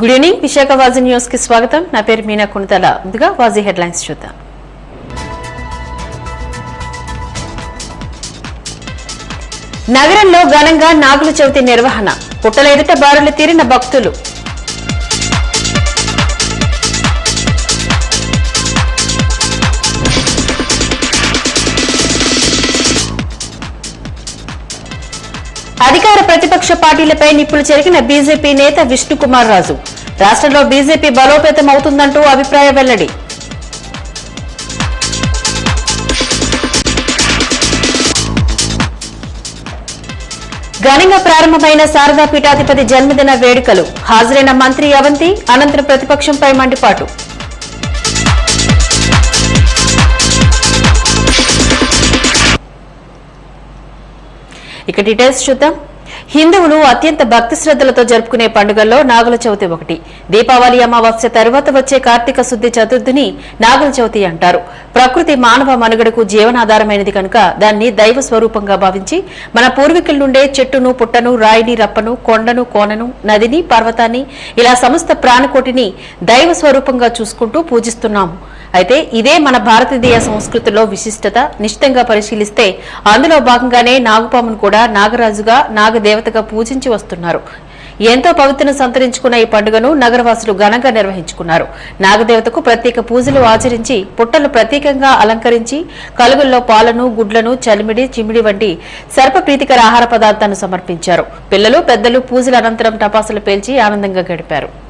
Good evening, Visakha వాజీ news కి స్వాగతం. నా పేరు మీనా కుణితల. ముందుగా వాజీ హెడ్లైన్స్ చూద్దాం. నగరంలో ఘనంగా నాగుల చవితి నిర్వహణ. పుట్టల ఎదుట బారులు తీరిన భక్తులు. అధికార ప్రతిపక్ష పార్టీలపై నిప్పులు చెరిగిన బీజేపీ నేత విష్ణుకుమార్ రాజు. రాష్ట్రంలో బీజేపీ బలోపేతం అవుతుందంటూ అభిప్రాయ వెల్లడి. ఘనంగా ప్రారంభమైన శారదా పీఠాధిపతి జన్మదిన వేడుకలు. హాజరైన మంత్రి అవంతి. అనంతరం ప్రతిపక్షంపై మండిపాటు. ఇక డీటెయిల్స్ చూద్దాం. హిందువులు అత్యంత భక్తి శ్రద్ధలతో జరుపుకునే పండుగల్లో నాగుల చవితి ఒకటి. దీపావళి అమావాస్య తరువాత వచ్చే కార్తీక శుద్ధి చతుర్థిని నాగుల చవితి అంటారు. ప్రకృతి మానవ మనుగడకు జీవనాధారమైనది కనుక దాన్ని దైవ స్వరూపంగా భావించి మన పూర్వీకుల నుండే చెట్టును, పుట్టను, రాయిని, రప్పను, కొండను, కోనను, నదిని, పర్వతాన్ని ఇలా సమస్త ప్రాణకోటిని దైవ స్వరూపంగా చూసుకుంటూ పూజిస్తున్నాము. అయితే ఇదే మన భారతీయ సంస్కృతిలో విశిష్టత. నిశ్చితంగా పరిశీలిస్తే అందులో భాగంగానే నాగుపామును కూడా నాగరాజుగా, నాగదేవతగా పూజించి వస్తున్నారు. ఎంతో పవిత్రను సంతరించుకున్న ఈ పండుగను నగరవాసులు ఘనంగా నిర్వహించుకున్నారు. నాగదేవతకు ప్రత్యేక పూజలు ఆచరించి పుట్టలు ప్రత్యేకంగా అలంకరించి కలుగుల్లో పాలను, గుడ్లను, చలిమిడి, చిమిడి వంటి సర్పప్రీతికర ఆహార పదార్థాలను సమర్పించారు. పిల్లలు, పెద్దలు పూజల అనంతరం టపాసులు పేల్చి ఆనందంగా గడిపారు.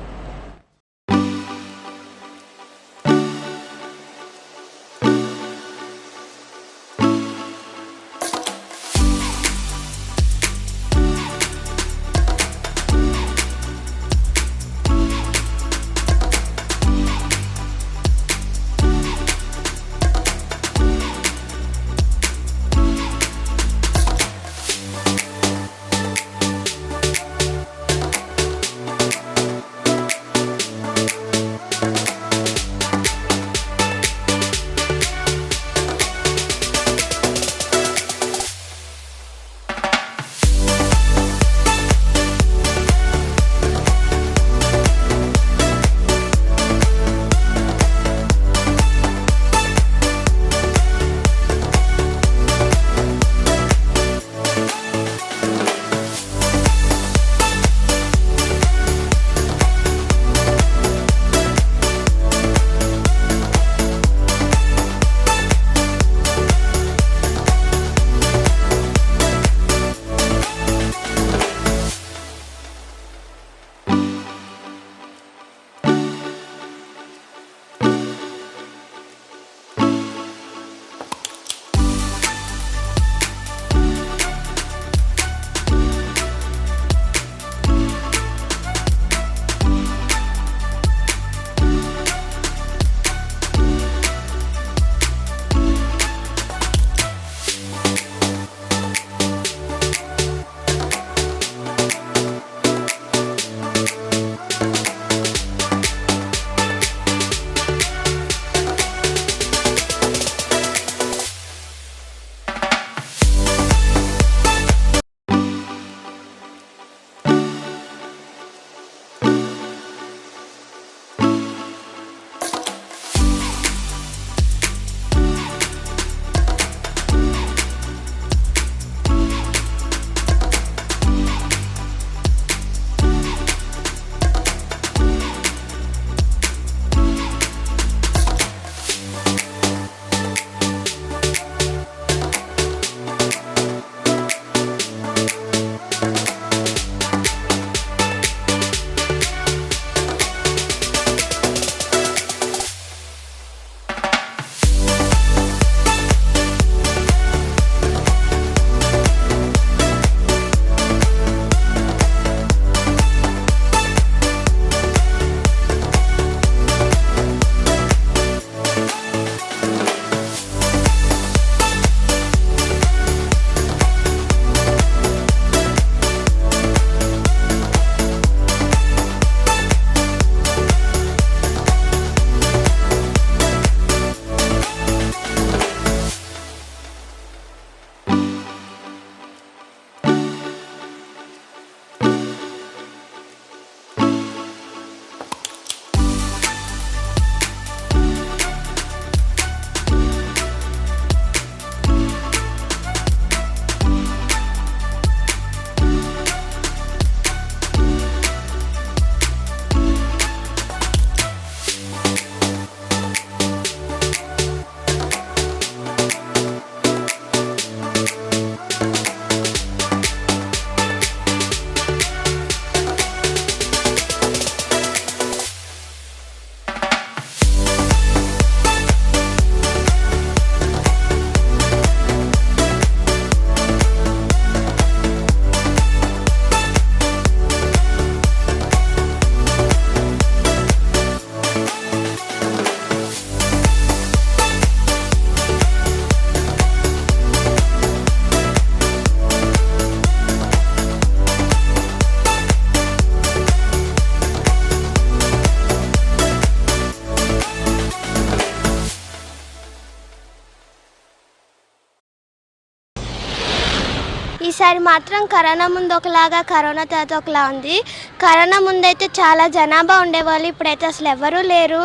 ఈసారి మాత్రం కరోనా ముందు ఒకలాగా కరోనా తర్వాత ఒకలా ఉంది. కరోనా ముందైతే చాలా జనాభా ఉండేవాళ్ళు, ఇప్పుడైతే అసలు ఎవరూ లేరు.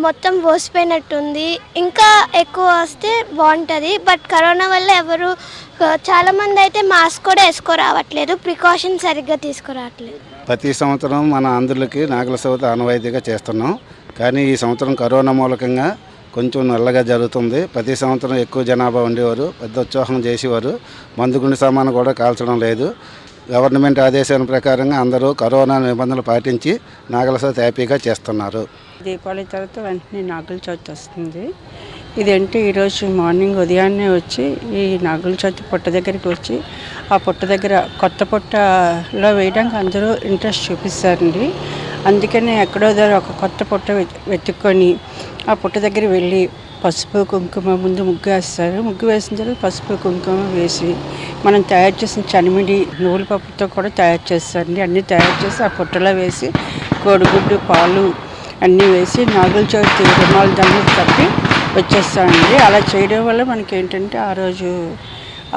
మొత్తం పోసిపోయినట్టుంది. ఇంకా ఎక్కువ వస్తే బాగుంటుంది. బట్ కరోనా వల్ల ఎవరు చాలామంది అయితే మాస్క్ కూడా వేసుకోరావట్లేదు, ప్రికాషన్ సరిగ్గా తీసుకురావట్లేదు. ప్రతి సంవత్సరం మన ఆంధ్రులకి నాగుల చవితి ఆనవాయితీగా చేస్తున్నాం. కానీ ఈ సంవత్సరం కరోనా మూలకంగా కొంచెం నల్లగా జరుగుతుంది. ప్రతి సంవత్సరం ఎక్కువ జనాభా ఉండేవారు, పెద్ద ఉత్సాహం చేసేవారు. మందుగుండి సామాను కూడా కాల్చడం లేదు. గవర్నమెంట్ ఆదేశాల ప్రకారంగా అందరూ కరోనా నిబంధనలు పాటించి నాగుల చవితి హ్యాపీగా చేస్తున్నారు. దీపావళి తర్వాత వెంటనే నాగుల చవితి వస్తుంది. ఇదేంటి ఈరోజు మార్నింగ్ ఉదయాన్నే వచ్చి ఈ నాగుల చవితి పుట్ట దగ్గరికి వచ్చి ఆ పుట్ట దగ్గర కొత్త పుట్టలో వేయడానికి అందరూ ఇంట్రెస్ట్ చూపిస్తారండి. అందుకని ఎక్కడో దగ్గర ఒక కొత్త పుట్ట వెతుక్కొని ఆ పుట్ట దగ్గర వెళ్ళి పసుపు కుంకుమ ముందు ముగ్గు వేస్తారు. ముగ్గు వేసిన తర్వాత పసుపు కుంకుమ వేసి మనం తయారు చేసిన చనిమిడి నువ్వుల పప్పుతో కూడా తయారు చేస్తారండి. అన్నీ తయారు చేసి ఆ పుట్టలో వేసి కోడిగుడ్డు పాలు అన్నీ వేసి నాగుల చవితి రుమాలు దండలు కట్టి వచ్చేస్తామండి. అలా చేయడం వల్ల మనకి ఏంటంటే ఆ రోజు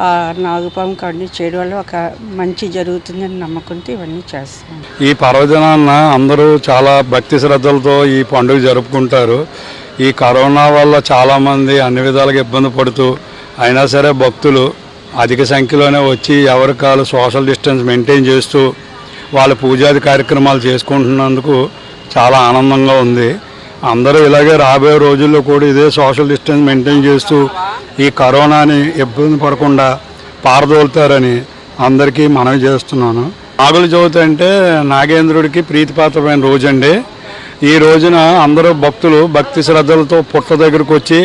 ఆ నాగుపాము కన్నీ చేయడం వల్ల ఒక మంచి జరుగుతుందని నమ్మకంతో ఇవన్నీ చేస్తాం. ఈ పర్వదినాన్న అందరూ చాలా భక్తి శ్రద్ధలతో ఈ పండుగ జరుపుకుంటారు. ఈ కరోనా వల్ల చాలామంది అన్ని విధాలుగా ఇబ్బంది పడుతూ అయినా సరే భక్తులు అధిక సంఖ్యలోనే వచ్చి ఎవరికి కాదు సోషల్ డిస్టెన్స్ మెయింటైన్ చేస్తూ వాళ్ళ పూజాది కార్యక్రమాలు చేసుకుంటున్నందుకు చాలా ఆనందంగా ఉంది. అందరూ ఇలాగే రాబోయే రోజుల్లో కూడా ఇదే సోషల్ డిస్టెన్స్ మెయింటైన్ చేస్తూ ఈ కరోనాని ఇబ్బంది పడకుండా పారదోలుతారని అందరికీ మనవి చేస్తున్నాను. నాగుల చవితి అంటే నాగేంద్రుడికి ప్రీతిపాత్రమైన రోజు అండి. ఈ రోజున అందరూ భక్తులు భక్తి శ్రద్ధలతో పుట్ట దగ్గరకు వచ్చి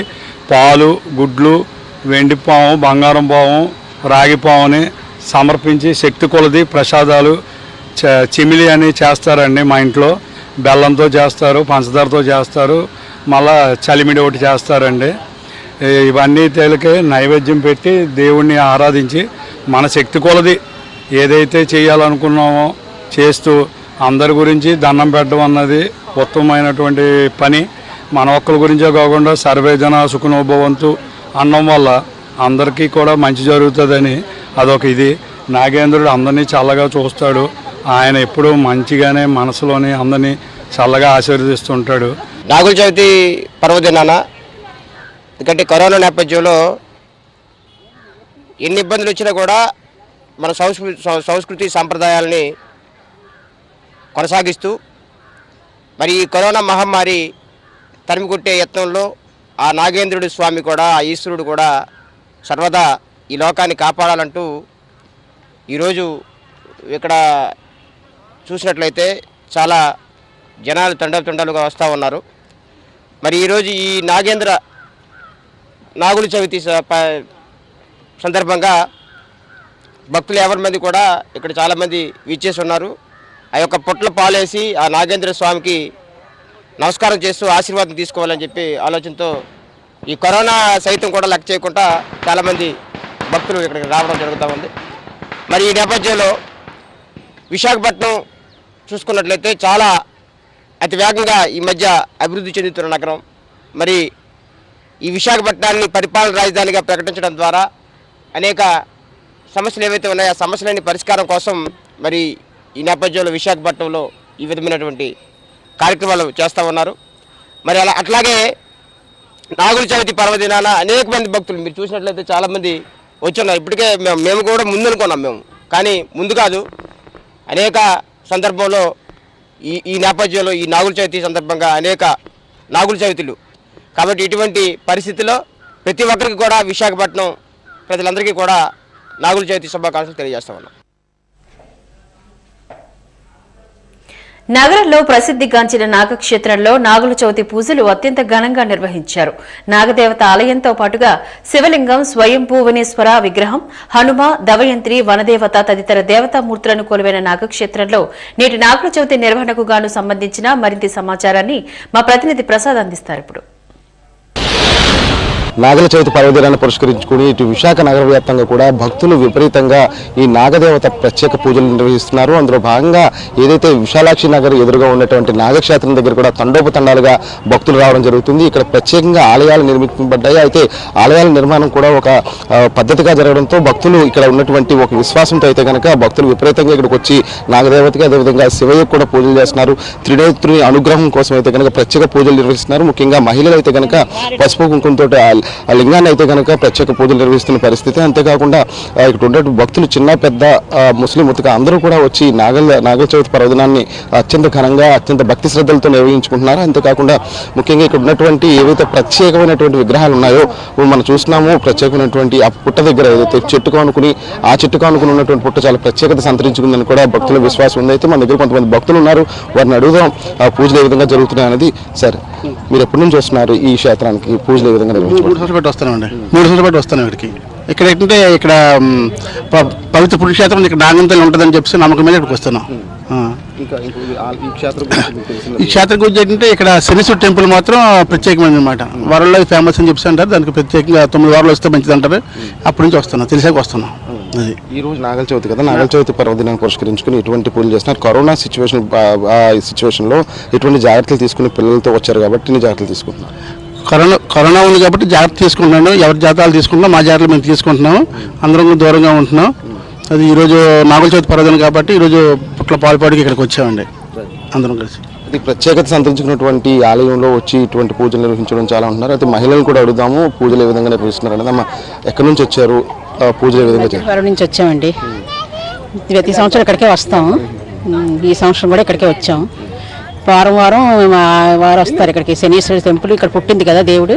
పాలు, గుడ్లు, వెండి పాము, బంగారం పాము, రాగి పాముని సమర్పించి శక్తి కొలది ప్రసాదాలు చిమిలి అని చేస్తారండి. మా ఇంట్లో బెల్లంతో చేస్తారు, పంచదారతో చేస్తారు, మళ్ళా చలిమిడి ఒకటి చేస్తారండి. ఇవన్నీ తేలికే నైవేద్యం పెట్టి దేవుణ్ణి ఆరాధించి మన శక్తి కొలది ఏదైతే చేయాలనుకున్నామో చేస్తూ అందరి గురించి దండం పెట్టడం అన్నది ఉత్తమమైనటువంటి పని. మన ఒక్కరి గురించే కాకుండా సర్వే జన సుఖనోభవంతు అనడం వల్ల అందరికీ కూడా మంచి జరుగుతుందని అదొక ఇది. నాగేంద్రుడు అందరినీ చల్లగా చూస్తాడు. ఆయన ఎప్పుడూ మంచిగానే మనసులోని అందరినీ చల్లగా ఆశీర్వదిస్తుంటాడు. నాగుల చవితి పర్వదినాన ఎందుకంటే కరోనా నేపథ్యంలో ఎన్ని ఇబ్బందులు వచ్చినా కూడా మన సంస్కృతి సాంప్రదాయాలని కొనసాగిస్తూ మరి ఈ కరోనా మహమ్మారి తరిమికొట్టే యత్నంలో ఆ నాగేంద్రుడి స్వామి కూడా ఆ ఈశ్వరుడు కూడా సర్వదా ఈ లోకాన్ని కాపాడాలంటూ ఈరోజు ఇక్కడ చూసినట్లయితే చాలా జనాలు తండలుగా వస్తూ ఉన్నారు. మరి ఈరోజు ఈ నాగుల చవితి సందర్భంగా భక్తులు ఎవరి మంది కూడా ఇక్కడ చాలామంది విచ్చేసి ఉన్నారు. ఆ యొక్క పుట్ల పాలేసి ఆ నాగేంద్ర స్వామికి నమస్కారం చేస్తూ ఆశీర్వాదం తీసుకోవాలని చెప్పి ఆలోచనతో ఈ కరోనా సైతం కూడా లెక్క చేయకుండా చాలామంది భక్తులు ఇక్కడికి రావడం జరుగుతూ ఉంది. మరి ఈ నేపథ్యంలో విశాఖపట్నం చూసుకున్నట్లయితే చాలా అతి వేగంగా ఈ మధ్య అభివృద్ధి చెందుతున్న నగరం. మరి ఈ విశాఖపట్నాన్ని పరిపాలన రాజధానిగా ప్రకటించడం ద్వారా అనేక సమస్యలు ఏవైతే ఉన్నాయో ఆ సమస్యలన్నీ పరిష్కారం కోసం మరి ఈ నేపథ్యంలో విశాఖపట్నంలో ఈ విధమైనటువంటి కార్యక్రమాలు చేస్తూ ఉన్నారు. మరి అట్లాగే నాగుల చవితి పర్వదినాన అనేక మంది భక్తులు మీరు చూసినట్లయితే చాలామంది వచ్చున్నారు. ఇప్పటికే మేము కూడా ముందు అనుకున్నాం మేము, కానీ ముందు కాదు. అనేక సందర్భంలో ఈ నేపథ్యంలో ఈ నాగుల చవితి సందర్భంగా అనేక నాగుల చవితులు కాబట్టి ఇటువంటి పరిస్థితుల్లో ప్రతి ఒక్కరికి కూడా విశాఖపట్నం ప్రజలందరికీ కూడా నాగుల చవితి శుభాకాంక్షలు తెలియజేస్తా ఉన్నాం. నగరంలో ప్రసిద్ధిగాంచిన నాగక్షేత్రంలో నాగుల చవితి పూజలు అత్యంత ఘనంగా నిర్వహించారు. నాగదేవత ఆలయంతో పాటుగా శివలింగం, స్వయంభూవనేశ్వర విగ్రహం, హనుమ, దమయంత్రి, వనదేవత తదితర దేవతామూర్తులను కొలువైన నాగక్షేత్రంలో నేటి నాగుల చవితి నిర్వహణకు గాను సంబంధించిన మరింత సమాచారాన్ని మా ప్రతినిధి ప్రసాద్ అందిస్తారు. ఇప్పుడు నాగల చవితి పర్వదినాన్ని పురస్కరించుకుని ఇటు విశాఖ నగర వ్యాప్తంగా కూడా భక్తులు విపరీతంగా ఈ నాగదేవత ప్రత్యేక పూజలు నిర్వహిస్తున్నారు. అందులో భాగంగా ఏదైతే విశాలాక్షి నగర్ ఎదురుగా ఉన్నటువంటి నాగక్షేత్రం దగ్గర కూడా తండోపతండాలుగా భక్తులు రావడం జరుగుతుంది. ఇక్కడ ప్రత్యేకంగా ఆలయాలు నిర్మించబడ్డాయి. అయితే ఆలయాల నిర్మాణం కూడా ఒక పద్ధతిగా జరగడంతో భక్తులు ఇక్కడ ఉన్నటువంటి ఒక విశ్వాసంతో అయితే కనుక భక్తులు విపరీతంగా ఇక్కడికి వచ్చి నాగదేవతకి అదేవిధంగా శివయ్యకు కూడా పూజలు చేస్తున్నారు. త్రినేత్రుని అనుగ్రహం కోసం అయితే కనుక ప్రత్యేక పూజలు నిర్వహిస్తున్నారు. ముఖ్యంగా మహిళలు అయితే కనుక పసుపు కుంకుమతో ఆ లింగాన్ని అయితే కనుక ప్రత్యేక పూజలు నిర్వహిస్తున్న పరిస్థితి. అంతేకాకుండా ఇక్కడ ఉన్న భక్తులు చిన్న పెద్ద ముస్లిం ముతక అందరూ కూడా వచ్చి నాగల చవితి పర్వదినాన్ని అత్యంత ఘనంగా అత్యంత భక్తి శ్రద్ధలతో నిర్వహించుకుంటున్నారు. అంతేకాకుండా ముఖ్యంగా ఇక్కడ ఉన్నటువంటి ఏవైతే ప్రత్యేకమైనటువంటి విగ్రహాలు ఉన్నాయో మనం చూస్తున్నాము. ప్రత్యేకమైనటువంటి ఆ పుట్ట దగ్గర ఏదైతే చెట్టుకు అనుకుని ఆ చెట్టుకు అనుకుని ఉన్నటువంటి పుట్ట చాలా ప్రత్యేకత సంతరించుకుందని కూడా భక్తుల విశ్వాసం ఉంది. అయితే మన దగ్గర కొంతమంది భక్తులు ఉన్నారు, వారిని అడుగుదాం ఆ పూజలు ఏ విధంగా జరుగుతున్నాయి అనేది. సరే, మీరు ఎప్పటి నుంచి వస్తున్నారు ఈ క్షేత్రానికి? పూజలు ఏ విధంగా నిర్వహించారు? 3 సంవత్సరాలు బట్టి వస్తానండి. 3 సంవత్సరాలు బట్టి వస్తాను ఇక్కడికి. ఇక్కడ ఏంటంటే ఇక్కడ పవిత్ర పురుషేత్రం ఇక్కడ నాగంతలు ఉంటుందని చెప్పి నమ్మకం మీద ఇక్కడికి వస్తున్నాం. ఈ క్షేత్రం గురించి ఏంటంటే ఇక్కడ శనీశ్వర టెంపుల్ మాత్రం ప్రత్యేకమైన అనమాట. వారంలో ఫేమస్ అని చెప్పి అంటారు. దానికి ప్రత్యేకంగా 9 వారాలు వస్తే మంచిది అంటారు. అప్పటి నుంచి వస్తున్నాం, తెలిసాక వస్తున్నాం. అది ఈ రోజు నాగల చవితి కదా, నాగల చవితి పర్వదినాన్ని పురస్కరించుకుని ఎటువంటి పూజలు చేస్తున్నారు? కరోనా సిచ్యువేషన్లో ఎటువంటి జాగ్రత్తలు తీసుకుని పిల్లలతో వచ్చారు కాబట్టి ఇన్ని జాగ్రత్తలు తీసుకుంటున్నారు. కరోనా ఉంది కాబట్టి జాగ్రత్త తీసుకుంటున్నాను. ఎవరి జాగ్రత్తలు తీసుకుంటున్నాం, మా జాగ్రత్తలు మేము తీసుకుంటున్నాము. అందరం దూరంగా ఉంటున్నాం. అది ఈరోజు నాగుల చవితి పర్వదినం కాబట్టి ఈరోజు పుట్ల పాల్పాడికి ఇక్కడికి వచ్చామండి అందరం కలిసి. ఇది ప్రత్యేకత సంతరించుకున్నటువంటి ఆలయంలో వచ్చి ఇటువంటి పూజలు నిర్వహించడం చాలా ఉంటున్నారు. అయితే మహిళలను కూడా అడుగుదాము పూజలు ఏ విధంగా నిర్వహిస్తున్నారు అనేది. అమ్మ, ఎక్కడి నుంచి వచ్చారు? పూజలు ఏ విధంగా చేస్తారు? నుంచి వచ్చామండి. ప్రతి సంవత్సరం ఇక్కడికే వస్తాము. ఈ సంవత్సరం కూడా ఇక్కడికే వచ్చాము. వారం వారు వస్తారు ఇక్కడికి. శనీశ్వర టెంపుల్ ఇక్కడ పుట్టింది కదా దేవుడు,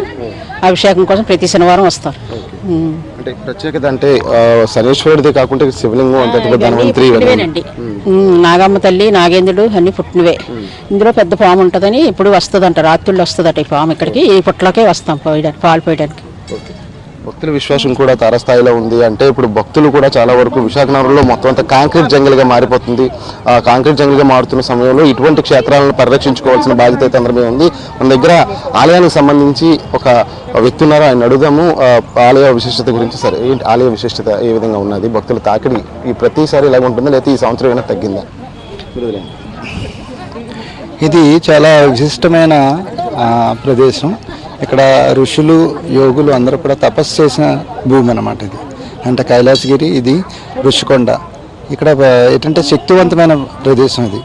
అభిషేకం కోసం ప్రతి శనివారం వస్తారు. అంటే ప్రత్యేకత అంటే శనీశ్వరుడిదే కాకుండా శివలింగం అంత ధన్వంతరి నాగమ్మ తల్లి నాగేంద్రుడు అన్ని పుట్టినవే. ఇందులో పెద్ద పాము ఉంటుందని ఇప్పుడు వస్తుందంట, రాత్రుల్లో వస్తుందట ఈ పాము ఇక్కడికి. ఈ పుట్టలోకే వస్తాం పాలు పోయడానికి. భక్తుల విశ్వాసం కూడా తారస్థాయిలో ఉంది. అంటే ఇప్పుడు భక్తులు కూడా చాలా వరకు విశాఖనగరంలో మొత్తం అంతా కాంక్రీట్ జంగల్గా మారిపోతుంది. ఆ కాంక్రీట్ జంగల్గా మారుతున్న సమయంలో ఇటువంటి క్షేత్రాలను పరిరక్షించుకోవాల్సిన బాధ్యత అయితే అందరి మీద ఉంది. మన దగ్గర ఆలయానికి సంబంధించి ఒక వ్యక్తి ఉన్నారు, ఆయన అడుగుదాము ఆలయ విశిష్టత గురించి. సరే, ఏంటి ఆలయ విశిష్టత ఏ విధంగా ఉన్నది? భక్తుల తాకిడి ఈ ప్రతిసారి ఇలాగ ఉంటుందా, లేకపోతే ఈ సంవత్సరం ఏమైనా తగ్గిందా? ఇది చాలా విశిష్టమైన ప్రదేశం. ఇక్కడ ఋషులు యోగులు అందరూ కూడా తపస్సు చేసిన భూమి అన్నమాట ఇది. అంటే కైలాసగిరి, ఇది ఋషికొండ. ఇక్కడ ఏంటంటే శక్తివంతమైన ప్రదేశం ఇది.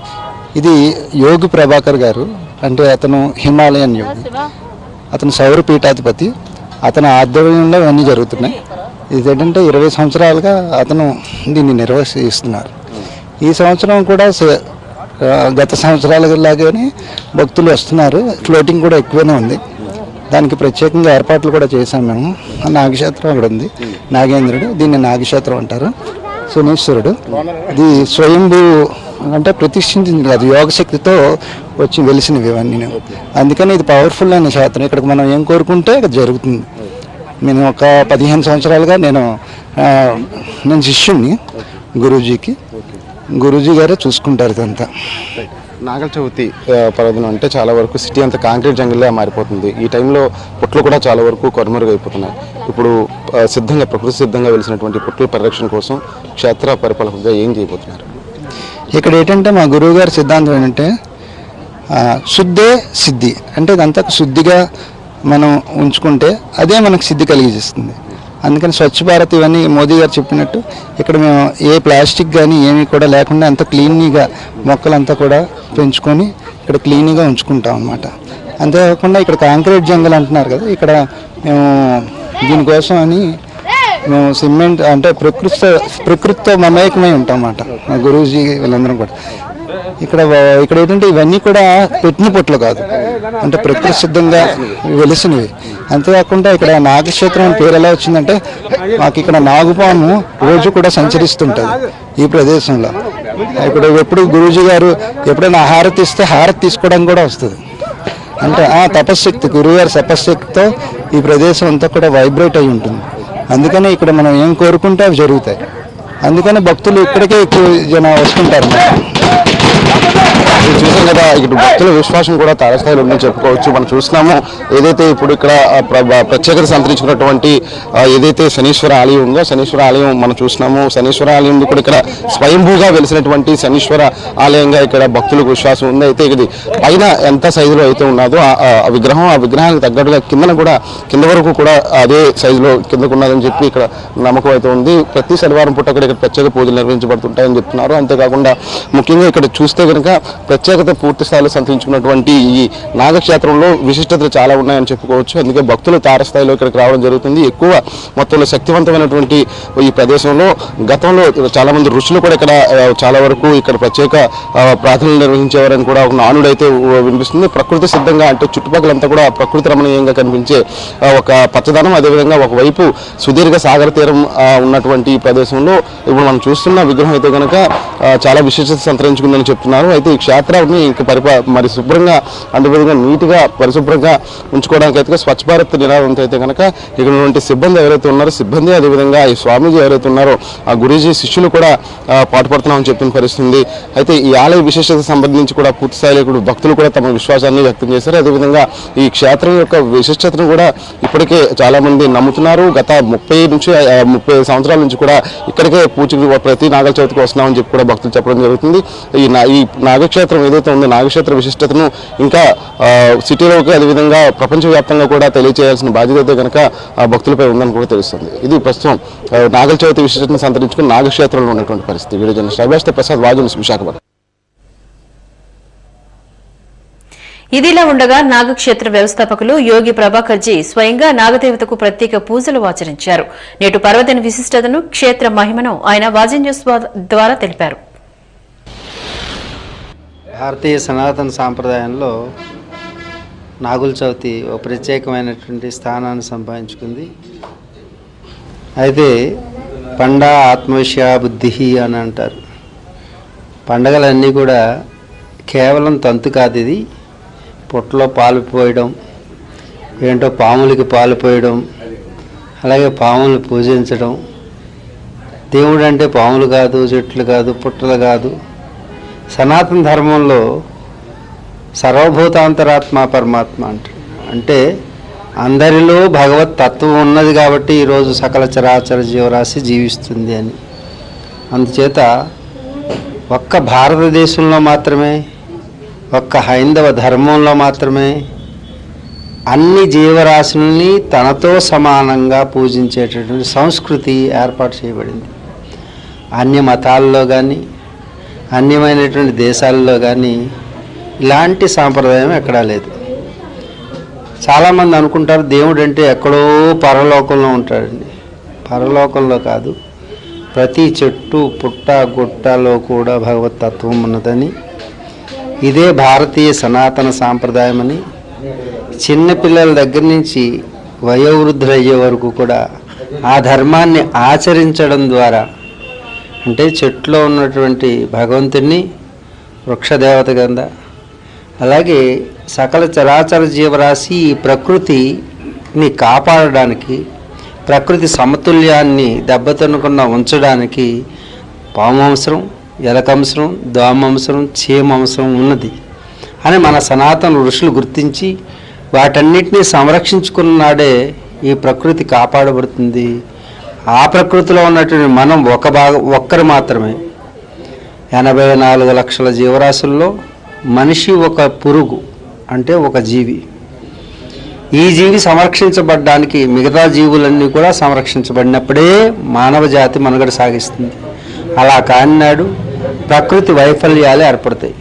ఇది యోగి ప్రభాకర్ గారు, అంటే అతను హిమాలయన్ యోగి, అతను సౌర పీఠాధిపతి. అతని ఆధ్వర్యంలో ఇవన్నీ జరుగుతున్నాయి. ఇది ఏంటంటే 20 సంవత్సరాలుగా అతను దీన్ని నిర్వహిస్తున్నారు. ఈ సంవత్సరం కూడా గత సంవత్సరాలలాగానే భక్తులు వస్తున్నారు. ఫ్లోటింగ్ కూడా ఎక్కువనే ఉంది. దానికి ప్రత్యేకంగా ఏర్పాట్లు కూడా చేశాం మేము. నాగక్షేత్రం అక్కడ ఉంది, నాగేంద్రుడు, దీన్ని నాగక్షేత్రం అంటారు. శనీశ్వరుడు ఇది స్వయంభూ అంటే ప్రతిష్ఠించింది కాదు, యోగశక్తితో వచ్చి వెలిసినవి ఇవన్నీ. అందుకని ఇది పవర్ఫుల్ అయిన క్షేత్రం. ఇక్కడికి మనం ఏం కోరుకుంటే ఇక్కడ జరుగుతుంది. నేను ఒక 15 సంవత్సరాలుగా నేను శిష్యుణ్ణి గురూజీకి. గురూజీ గారే చూసుకుంటారు ఇదంతా. నాగల చవితి పర్వదినం అంటే చాలా వరకు సిటీ అంతా కాంక్రీట్ జంగల్లా మారిపోతుంది. ఈ టైంలో పుట్లు కూడా చాలా వరకు కనుమరుగైపోతున్నాయి. ఇప్పుడు ప్రకృతి సిద్ధంగా వెలిసినటువంటి పుట్ల పరిరక్షణ కోసం క్షేత్ర పరిపాలకులుగా ఏం చేయబోతున్నారు? ఇక్కడ ఏంటంటే మా గురువు గారి సిద్ధాంతం ఏంటంటే శుద్ధే సిద్ధి. అంటే ఇదంతా శుద్ధిగా మనం ఉంచుకుంటే అదే మనకు సిద్ధి కలిగిస్తుంది. అందుకని స్వచ్ఛ భారత్ ఇవన్నీ మోదీ గారు చెప్పినట్టు ఇక్కడ మేము ఏ ప్లాస్టిక్ కానీ ఏమీ కూడా లేకుండా అంత క్లీన్గా మొక్కలంతా కూడా పెంచుకొని ఇక్కడ క్లీన్గా ఉంచుకుంటాం అన్నమాట. అంతేకాకుండా ఇక్కడ కాంక్రీట్ జంగల్ అంటున్నారు కదా, ఇక్కడ మేము దీనికోసం అని మేము సిమెంట్ అంటే ప్రకృతితో మమేకమై ఉంటాం అన్నమాట. మా గురూజీ వీళ్ళందరం కూడా ఇక్కడ ఏంటంటే ఇవన్నీ కూడా పెట్టిన పొట్లు కాదు, అంటే ప్రకృతి సిద్ధంగా వెలిసినవి. అంతేకాకుండా ఇక్కడ నాగక్షేత్రం పేరు ఎలా వచ్చిందంటే మాకు ఇక్కడ నాగుపాము రోజు కూడా సంచరిస్తుంటుంది ఈ ప్రదేశంలో. ఇప్పుడు ఎప్పుడు గురూజీ గారు ఎప్పుడైనా హారతి ఇస్తే హారతి తీసుకోవడానికి కూడా వస్తుంది. అంటే ఆ తపశ్శక్తి, గురువుగారి తపశ్శక్తితో ఈ ప్రదేశం అంతా కూడా వైబ్రేట్ అయి ఉంటుంది. అందుకని ఇక్కడ మనం ఏం కోరుకుంటే అవి జరుగుతాయి. అందుకని భక్తులు ఇక్కడికే ఎక్కువ జనం వస్తుంటారు. ఇది చూసాం కదా, ఇటు భక్తుల విశ్వాసం కూడా తారస్థాయిలో ఉందని చెప్పుకోవచ్చు. మనం చూస్తున్నాము ఏదైతే ఇప్పుడు ఇక్కడ ప్రత్యేకత సంతరించుకున్నటువంటి ఏదైతే శనీశ్వర ఆలయం ఉందో, శనీశ్వర ఆలయం మనం చూస్తున్నాము. శనీశ్వర ఆలయం కూడా ఇక్కడ స్వయంభూగా వెలిసినటువంటి శనీశ్వర ఆలయంగా ఇక్కడ భక్తులకు విశ్వాసం ఉంది. అయితే ఇది పైన ఎంత సైజులో అయితే ఉన్నదో ఆ విగ్రహానికి తగ్గట్టుగా కింద వరకు కూడా అదే సైజులో కిందకు ఉన్నదని చెప్పి ఇక్కడ నమ్మకం అయితే ఉంది. ప్రతి శనివారం పూట ఇక్కడ ప్రత్యేక పూజలు నిర్వహించబడుతుంటాయని చెప్తున్నారు. అంతేకాకుండా ముఖ్యంగా ఇక్కడ చూస్తే కనుక ప్రత్యేకత పూర్తి స్థాయిలో సంతరించుకున్నటువంటి ఈ నాగక్షేత్రంలో విశిష్టతలు చాలా ఉన్నాయని చెప్పుకోవచ్చు. అందుకే భక్తులు తారస్థాయిలో ఇక్కడికి రావడం జరుగుతుంది. ఎక్కువ మొత్తంలో శక్తివంతమైనటువంటి ఈ ప్రదేశంలో గతంలో చాలా మంది ఋషులు కూడా ఇక్కడ చాలా వరకు ఇక్కడ ప్రత్యేక ప్రార్థనలు నిర్వహించేవారని కూడా ఒక నానుడైతే వినిపిస్తుంది. ప్రకృతి సిద్ధంగా అంటే చుట్టుపక్కలంతా కూడా ప్రకృతి రమణీయంగా కనిపించే ఒక పచ్చదనం, అదేవిధంగా ఒకవైపు సుదీర్ఘ సాగర తీరం ఉన్నటువంటి ఈ ప్రదేశంలో ఇప్పుడు మనం చూస్తున్న విగ్రహం అయితే కనుక చాలా విశేషత సంతరించుకుందని చెప్తున్నారు. అయితే ఈ క్షేత్రాన్ని ఇంకా మరి శుభ్రంగా అదేవిధంగా నీట్గా పరిశుభ్రంగా ఉంచుకోవడానికి అయితే స్వచ్ఛ భారత్ నినాదంతో అయితే కనుక ఇక్కడ ఉన్నటువంటి సిబ్బంది ఎవరైతే ఉన్నారో సిబ్బంది, అదేవిధంగా ఈ స్వామీజీ ఎవరైతే ఉన్నారో ఆ గురూజీ శిష్యులు కూడా పాటుపడుతున్నామని చెప్పిన పరిస్థితుంది. అయితే ఈ ఆలయ విశేషత సంబంధించి కూడా పూర్తి స్థాయిలో ఇప్పుడు భక్తులు కూడా తమ విశ్వాసాన్ని వ్యక్తం చేశారు. అదేవిధంగా ఈ క్షేత్రం యొక్క విశిష్టతను కూడా ఇప్పటికే చాలా మంది నమ్ముతున్నారు. గత 30 సంవత్సరాల నుంచి కూడా ఇక్కడికే పూజకి ప్రతి నాగల చవితికి వస్తున్నామని చెప్పి కూడా భక్తులు చెప్పడం జరుగుతుంది. ఈ నాగక్షేత్రం ఏదైతే ఉందో నాగక్షేత్ర విశిష్టతను ఇంకా సిటీలోకి అదేవిధంగా ప్రపంచవ్యాప్తంగా కూడా తెలియజేయాల్సిన బాధ్యత అయితే కనుక భక్తులపై ఉందని కూడా తెలుస్తుంది. ఇది ప్రస్తుతం నాగల చవితి విశిష్టతను సంతరించుకుని నాగక్షేత్రంలో ఉన్నటువంటి పరిస్థితి. Video journalist Abhilash Prasad, Vaju news, Visakhapatnam. ఇదిలా ఉండగా నాగక్షేత్ర వ్యవస్థాపకులు యోగి ప్రభాకర్జీ స్వయంగా నాగదేవతకు ప్రత్యేక పూజలు ఆచరించారు. నేటి పర్వదిన విశిష్టతను, క్షేత్ర మహిమను ఆయన వాజి న్యూస్ ద్వారా తెలిపారు. భారతీయ సనాతన సాంప్రదాయంలో నాగుల చవితి ఒక ప్రత్యేకమైనటువంటి స్థానాన్ని సంపాదించుకుంది. అయితే పండా ఆత్మవిషయ బుద్ధి అని అంటారు. పండగలన్నీ కూడా కేవలం తంతు కాదు, ఇది పొట్టలో పాలు పోయడం, ఏంటో పాములకి పాలు పోయడం, అలాగే పాములను పూజించడం. దేవుడు అంటే పాములు కాదు, చెట్లు కాదు, పుట్టలు కాదు. సనాతన ధర్మంలో సర్వభూతాంతరాత్మ పరమాత్మ అంటే అందరిలో భగవత్ తత్వం ఉన్నది కాబట్టి ఈరోజు సకల చరాచర జీవరాశి జీవిస్తుంది అని. అందుచేత ఒక్క భారతదేశంలో మాత్రమే, ఒక్క హైందవ ధర్మంలో మాత్రమే అన్ని జీవరాశుల్ని తనతో సమానంగా పూజించేటటువంటి సంస్కృతి ఏర్పాటు చేయబడింది. అన్య మతాల్లో కానీ అన్యమైనటువంటి దేశాల్లో కానీ ఇలాంటి సాంప్రదాయం ఎక్కడా లేదు. చాలామంది అనుకుంటారు దేవుడు అంటే ఎక్కడో పరలోకంలో ఉంటాడండి. పరలోకంలో కాదు, ప్రతి చెట్టు పుట్ట గుట్టలో కూడా భగవత్ తత్వం ఉన్నదని, ఇదే భారతీయ సనాతన సాంప్రదాయం అని చిన్నపిల్లల దగ్గర నుంచి వయోవృద్ధులయ్యే వరకు కూడా ఆ ధర్మాన్ని ఆచరించడం ద్వారా, అంటే చెట్లో ఉన్నటువంటి భగవంతుడిని వృక్షదేవత కింద, అలాగే సకల చరాచర జీవరాశి ఈ ప్రకృతిని కాపాడడానికి, ప్రకృతి సమతుల్యాన్ని దెబ్బతినకుండా ఉంచడానికి పాము అవసరం, ఎలక అవసరం, దోమ అవసరం, చీమ అవసరం ఉన్నది అని మన సనాతన ఋషులు గుర్తించి వాటన్నిటినీ సంరక్షించుకున్నాడే ఈ ప్రకృతి కాపాడబడుతుంది. ఆ ప్రకృతిలో ఉన్నటువంటి మనం ఒక్కరు మాత్రమే. 84 లక్షల జీవరాశుల్లో మనిషి ఒక పురుగు, అంటే ఒక జీవి. ఈ జీవి సంరక్షించబడడానికి మిగతా జీవులన్నీ కూడా సంరక్షించబడినప్పుడే మానవ జాతి మనుగడ సాగిస్తుంది. అలా కానినాడు ప్రకృతి వైఫల్యాలు ఏర్పడతాయి.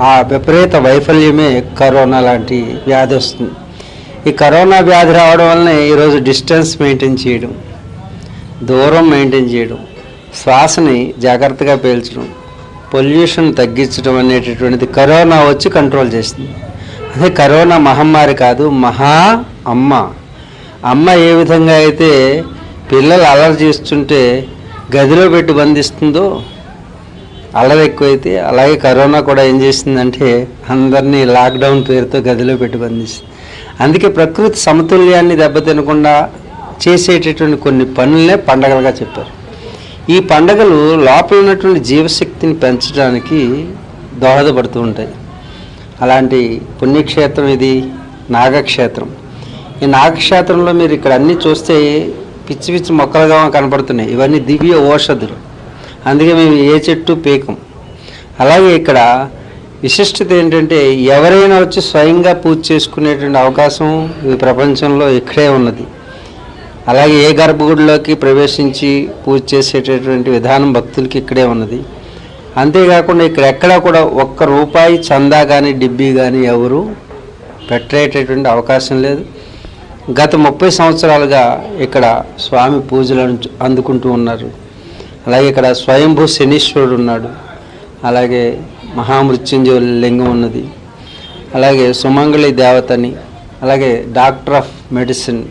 ఆ విపరీత వైఫల్యమే కరోనా లాంటి వ్యాధి వస్తుంది. ఈ కరోనా వ్యాధి రావడం వల్లనే ఈరోజు డిస్టెన్స్ మెయింటైన్ చేయడం, దూరం మెయింటైన్ చేయడం, శ్వాసని జాగ్రత్తగా పీల్చడం, పొల్యూషన్ తగ్గించడం అనేటటువంటిది కరోనా వచ్చి కంట్రోల్ చేస్తుంది. అదే కరోనా మహమ్మారి కాదు, మహా అమ్మ ఏ విధంగా అయితే పిల్లలు అల్లరి చేస్తుంటే గదిలో పెట్టి బంధిస్తుందో, అల్లరి ఎక్కువైతే, అలాగే కరోనా కూడా ఏం చేస్తుందంటే అందరినీ లాక్డౌన్ పేరుతో గదిలో పెట్టి బంధిస్తుంది. అందుకే ప్రకృతి సమతుల్యాన్ని దెబ్బతినకుండా చేసేటటువంటి కొన్ని పనులనే పండగలుగా చెప్పారు. ఈ పండగలు లోపల ఉన్నటువంటి జీవశక్తిని పెంచడానికి దోహదపడుతూ ఉంటాయి. అలాంటి పుణ్యక్షేత్రం ఇది నాగక్షేత్రం. ఈ నాగక్షేత్రంలో మీరు ఇక్కడ అన్నీ చూస్తే పిచ్చి పిచ్చి మొక్కలుగా కనపడుతున్నాయి. ఇవన్నీ దివ్య ఔషధులు, అందుకే మేము ఏ చెట్టు పీకం. అలాగే ఇక్కడ విశిష్టత ఏంటంటే ఎవరైనా వచ్చి స్వయంగా పూజ చేసుకునేటువంటి అవకాశం ఈ ప్రపంచంలో ఇక్కడే ఉన్నది. అలాగే ఏ గర్భగుడిలోకి ప్రవేశించి పూజ చేసేటటువంటి విధానం భక్తులకి ఇక్కడే ఉన్నది. అంతేకాకుండా ఇక్కడ ఎక్కడా కూడా ఒక్క రూపాయి చందా కానీ డిబ్బీ కానీ ఎవరు పెట్టేటటువంటి అవకాశం లేదు. గత 30 సంవత్సరాలుగా ఇక్కడ స్వామి పూజలను అందుకుంటూ ఉన్నారు. అలాగే ఇక్కడ స్వయంభూ శనీశ్వరుడు ఉన్నాడు, అలాగే మహామృత్యుంజయ లింగం ఉన్నది, అలాగే సుమంగళి దేవతని, అలాగే డాక్టర్ ఆఫ్ మెడిసిన్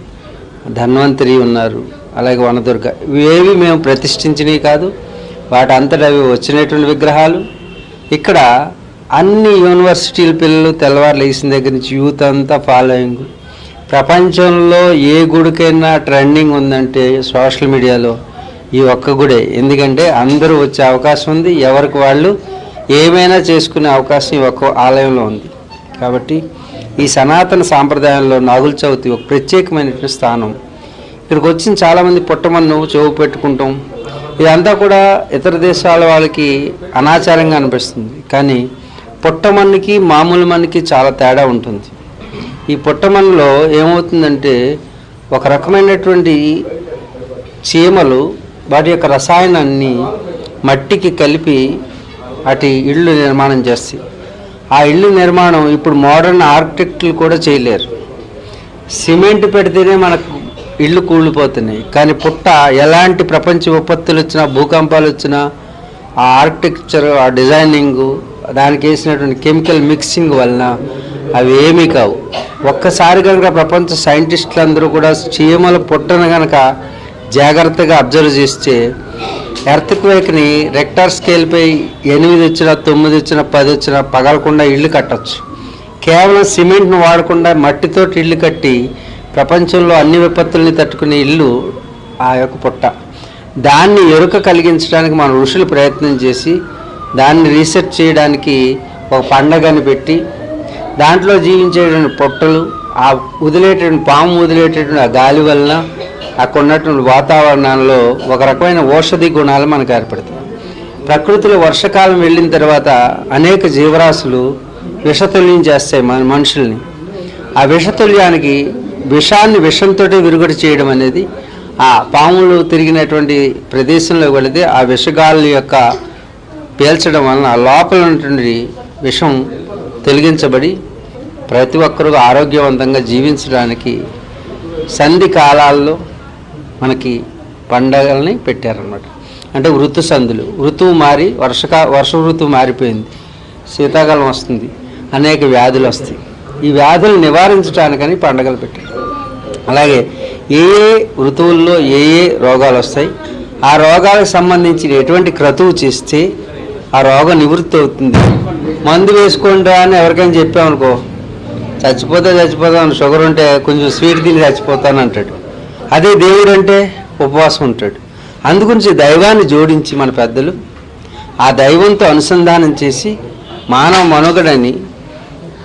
ధన్వంతరి ఉన్నారు, అలాగే వనదుర్గ. ఇవేవి మేము ప్రతిష్ఠించినవి కాదు, వాటి అంతటా అవి వచ్చినటువంటి విగ్రహాలు. ఇక్కడ అన్ని యూనివర్సిటీల పిల్లలు తెల్లవారు లేచిన దగ్గర నుంచి యూత్ అంతా ఫాలోయింగ్. ప్రపంచంలో ఏ గుడికైనా ట్రెండింగ్ ఉందంటే సోషల్ మీడియాలో ఈ ఒక్క గుడే. ఎందుకంటే అందరూ వచ్చే అవకాశం ఉంది, ఎవరికి వాళ్ళు ఏమైనా చేసుకునే అవకాశం ఈ ఒక్క ఆలయంలో ఉంది. కాబట్టి ఈ సనాతన సాంప్రదాయంలో నాగుల చవితి ఒక ప్రత్యేకమైనటువంటి స్థానం. ఇక్కడికి వచ్చిన చాలామంది పుట్టమన్ను చెవు పెట్టుకుంటాం. ఇదంతా కూడా ఇతర దేశాల వాళ్ళకి అనాచారంగా అనిపిస్తుంది, కానీ పుట్టమన్నుకి మామూలు మన్నుకి చాలా తేడా ఉంటుంది. ఈ పుట్టమన్నులో ఏమవుతుందంటే ఒక రకమైనటువంటి చీమలు వాటి యొక్క రసాయనాన్ని మట్టికి కలిపి అటు ఇళ్ళు నిర్మాణం చేస్తాయి. ఆ ఇళ్ళు నిర్మాణం ఇప్పుడు మోడర్న్ ఆర్కిటెక్టులు కూడా చేయలేరు. సిమెంట్ పెడితేనే మనకు ఇళ్ళు కూలిపోతున్నాయి, కానీ పుట్ట ఎలాంటి ప్రపంచ విపత్తులు వచ్చినా, భూకంపాలు వచ్చినా, ఆ ఆర్కిటెక్చర్, ఆ డిజైనింగు, దానికి వేసినటువంటి కెమికల్ మిక్సింగ్ వలన అవి ఏమీ కావు. ఒక్కసారి కనుక ప్రపంచ సైంటిస్టులు అందరూ కూడా చీమల పుట్టను కనుక జాగ్రత్తగా అబ్జర్వ్ చేస్తే ఎర్త్క్వేక్ని రెక్టార్ స్కేల్పై 8 వచ్చినా 9 వచ్చినా 10 వచ్చినా పగలకుండా ఇళ్ళు కట్టచ్చు. కేవలం సిమెంట్ను వాడకుండా మట్టితో ఇళ్ళు కట్టి ప్రపంచంలో అన్ని విపత్తుల్ని తట్టుకునే ఇల్లు ఆ యొక్క పుట్ట. దాన్ని ఎరుక కలిగించడానికి మన ఋషులు ప్రయత్నం చేసి దాన్ని రీసెర్చ్ చేయడానికి ఒక పండగని పెట్టి దాంట్లో జీవించేటువంటి పుట్టలు, ఆ వదిలేటువంటి పాము వదిలేటటువంటి ఆ గాలి వలన అక్కడ ఉన్నటువంటి వాతావరణంలో ఒక రకమైన ఔషధి గుణాలు మనకు ఏర్పడతాయి. ప్రకృతిలో వర్షకాలం వెళ్ళిన తర్వాత అనేక జీవరాశులు విషతుల్యం చేస్తాయి మనుషుల్ని. ఆ విషతుల్యానికి విషాన్ని విషంతో విరుగుడు చేయడం అనేది ఆ పాములు తిరిగినటువంటి ప్రదేశంలో వెళితే ఆ విషగాళ్ళ యొక్క పీల్చడం వలన ఆ లోపల ఉన్నటువంటి విషం తొలగించబడి ప్రతి ఒక్కరూ ఆరోగ్యవంతంగా జీవించడానికి సంధి కాలాల్లో మనకి పండగల్ని పెట్టారన్నమాట. అంటే ఋతు సంధులు, ఋతువు మారి వర్ష ఋతువు మారిపోయింది, శీతాకాలం వస్తుంది, అనేక వ్యాధులు వస్తాయి. ఈ వ్యాధులు నివారించడానికని పండగలు పెట్టారు. అలాగే ఏ ఏ ఋతువుల్లో ఏ ఏ రోగాలు వస్తాయి, ఆ రోగాలకు సంబంధించిన ఎటువంటి క్రతువు చేస్తే ఆ రోగం నివృత్తి అవుతుంది. మందు వేసుకోండి అని ఎవరికైనా చెప్పామనుకో, చచ్చిపోతాను, షుగర్ ఉంటే కొంచెం స్వీట్ తిని చచ్చిపోతాను అంటాడు. అదే దేవుడు అంటే ఉపవాసం ఉంటాడు. అందుగురించి దైవాన్ని జోడించి మన పెద్దలు ఆ దైవంతో అనుసంధానం చేసి మానవ మనుగడని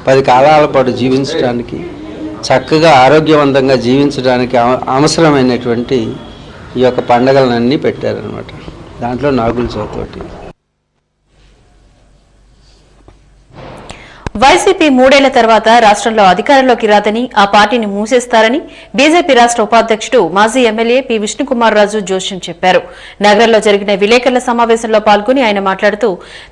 10 కాలాల పాటు జీవించడానికి, చక్కగా ఆరోగ్యవంతంగా జీవించడానికి అవసరమైనటువంటి ఈ యొక్క పండగలన్నీ పెట్టారనమాట. దాంట్లో నాగుల చవితి. వైసీపీ 3 ఏళ్ల తర్వాత రాష్ట్రంలో అధికారంలోకి రాదని, ఆ పార్టీని మూసేస్తారని బీజేపీ రాష్ట్ర ఉపాధ్యక్షుడు మాజీ ఎమ్మెల్యే పి విష్ణుకుమార్ రాజు జోస్యం చెప్పారు. నగరంలో జరిగిన విలేకరుల సమావేశంలో పాల్గొని ఆయన మాట్లాడుతూ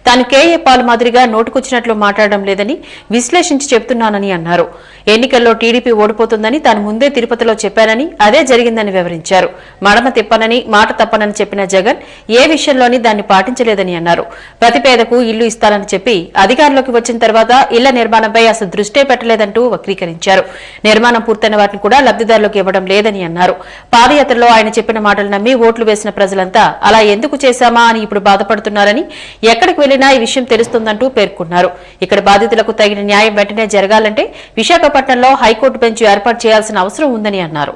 తాను కేఏ పాల్ మాదిరిగా నోటుకొచ్చినట్లు మాట్లాడడం లేదని విశ్లేషించి చెబుతున్నానని అన్నారు. ఎన్నికల్లో టీడీపీ ఓడిపోతుందని తాను ముందే తిరుపతిలో చెప్పానని, అదే జరిగిందని వివరించారు. మడమ తిప్పనని, మాట తప్పనని చెప్పిన జగన్ ఏ విషయంలోని దాన్ని పాటించలేదని అన్నారు. ప్రతి పేదకు ఇల్లు ఇస్తానని చెప్పి అధికారంలోకి వచ్చిన తర్వాత ఇళ్ల నిర్మాణంపై అసలు దృష్టే పెట్టలేదంటూ వక్రీకరించారు. నిర్మాణం పూర్తయిన వాటిని కూడా లబ్దిదారులకు ఇవ్వడం లేదని అన్నారు. పాదయాత్రలో ఆయన చెప్పిన మాటలు నమ్మి ఓట్లు వేసిన ప్రజలంతా అలా ఎందుకు చేశామా అని ఇప్పుడు బాధపడుతున్నారని, ఎక్కడికి వెళ్లినా ఈ విషయం తెలుస్తుందంటూ పేర్కొన్నారు. ఇక్కడ బాధితులకు తగిన న్యాయం వెంటనే జరగాలంటే విశాఖపట్నంలో హైకోర్టు బెంచ్ ఏర్పాటు చేయాల్సిన అవసరం ఉందని అన్నారు.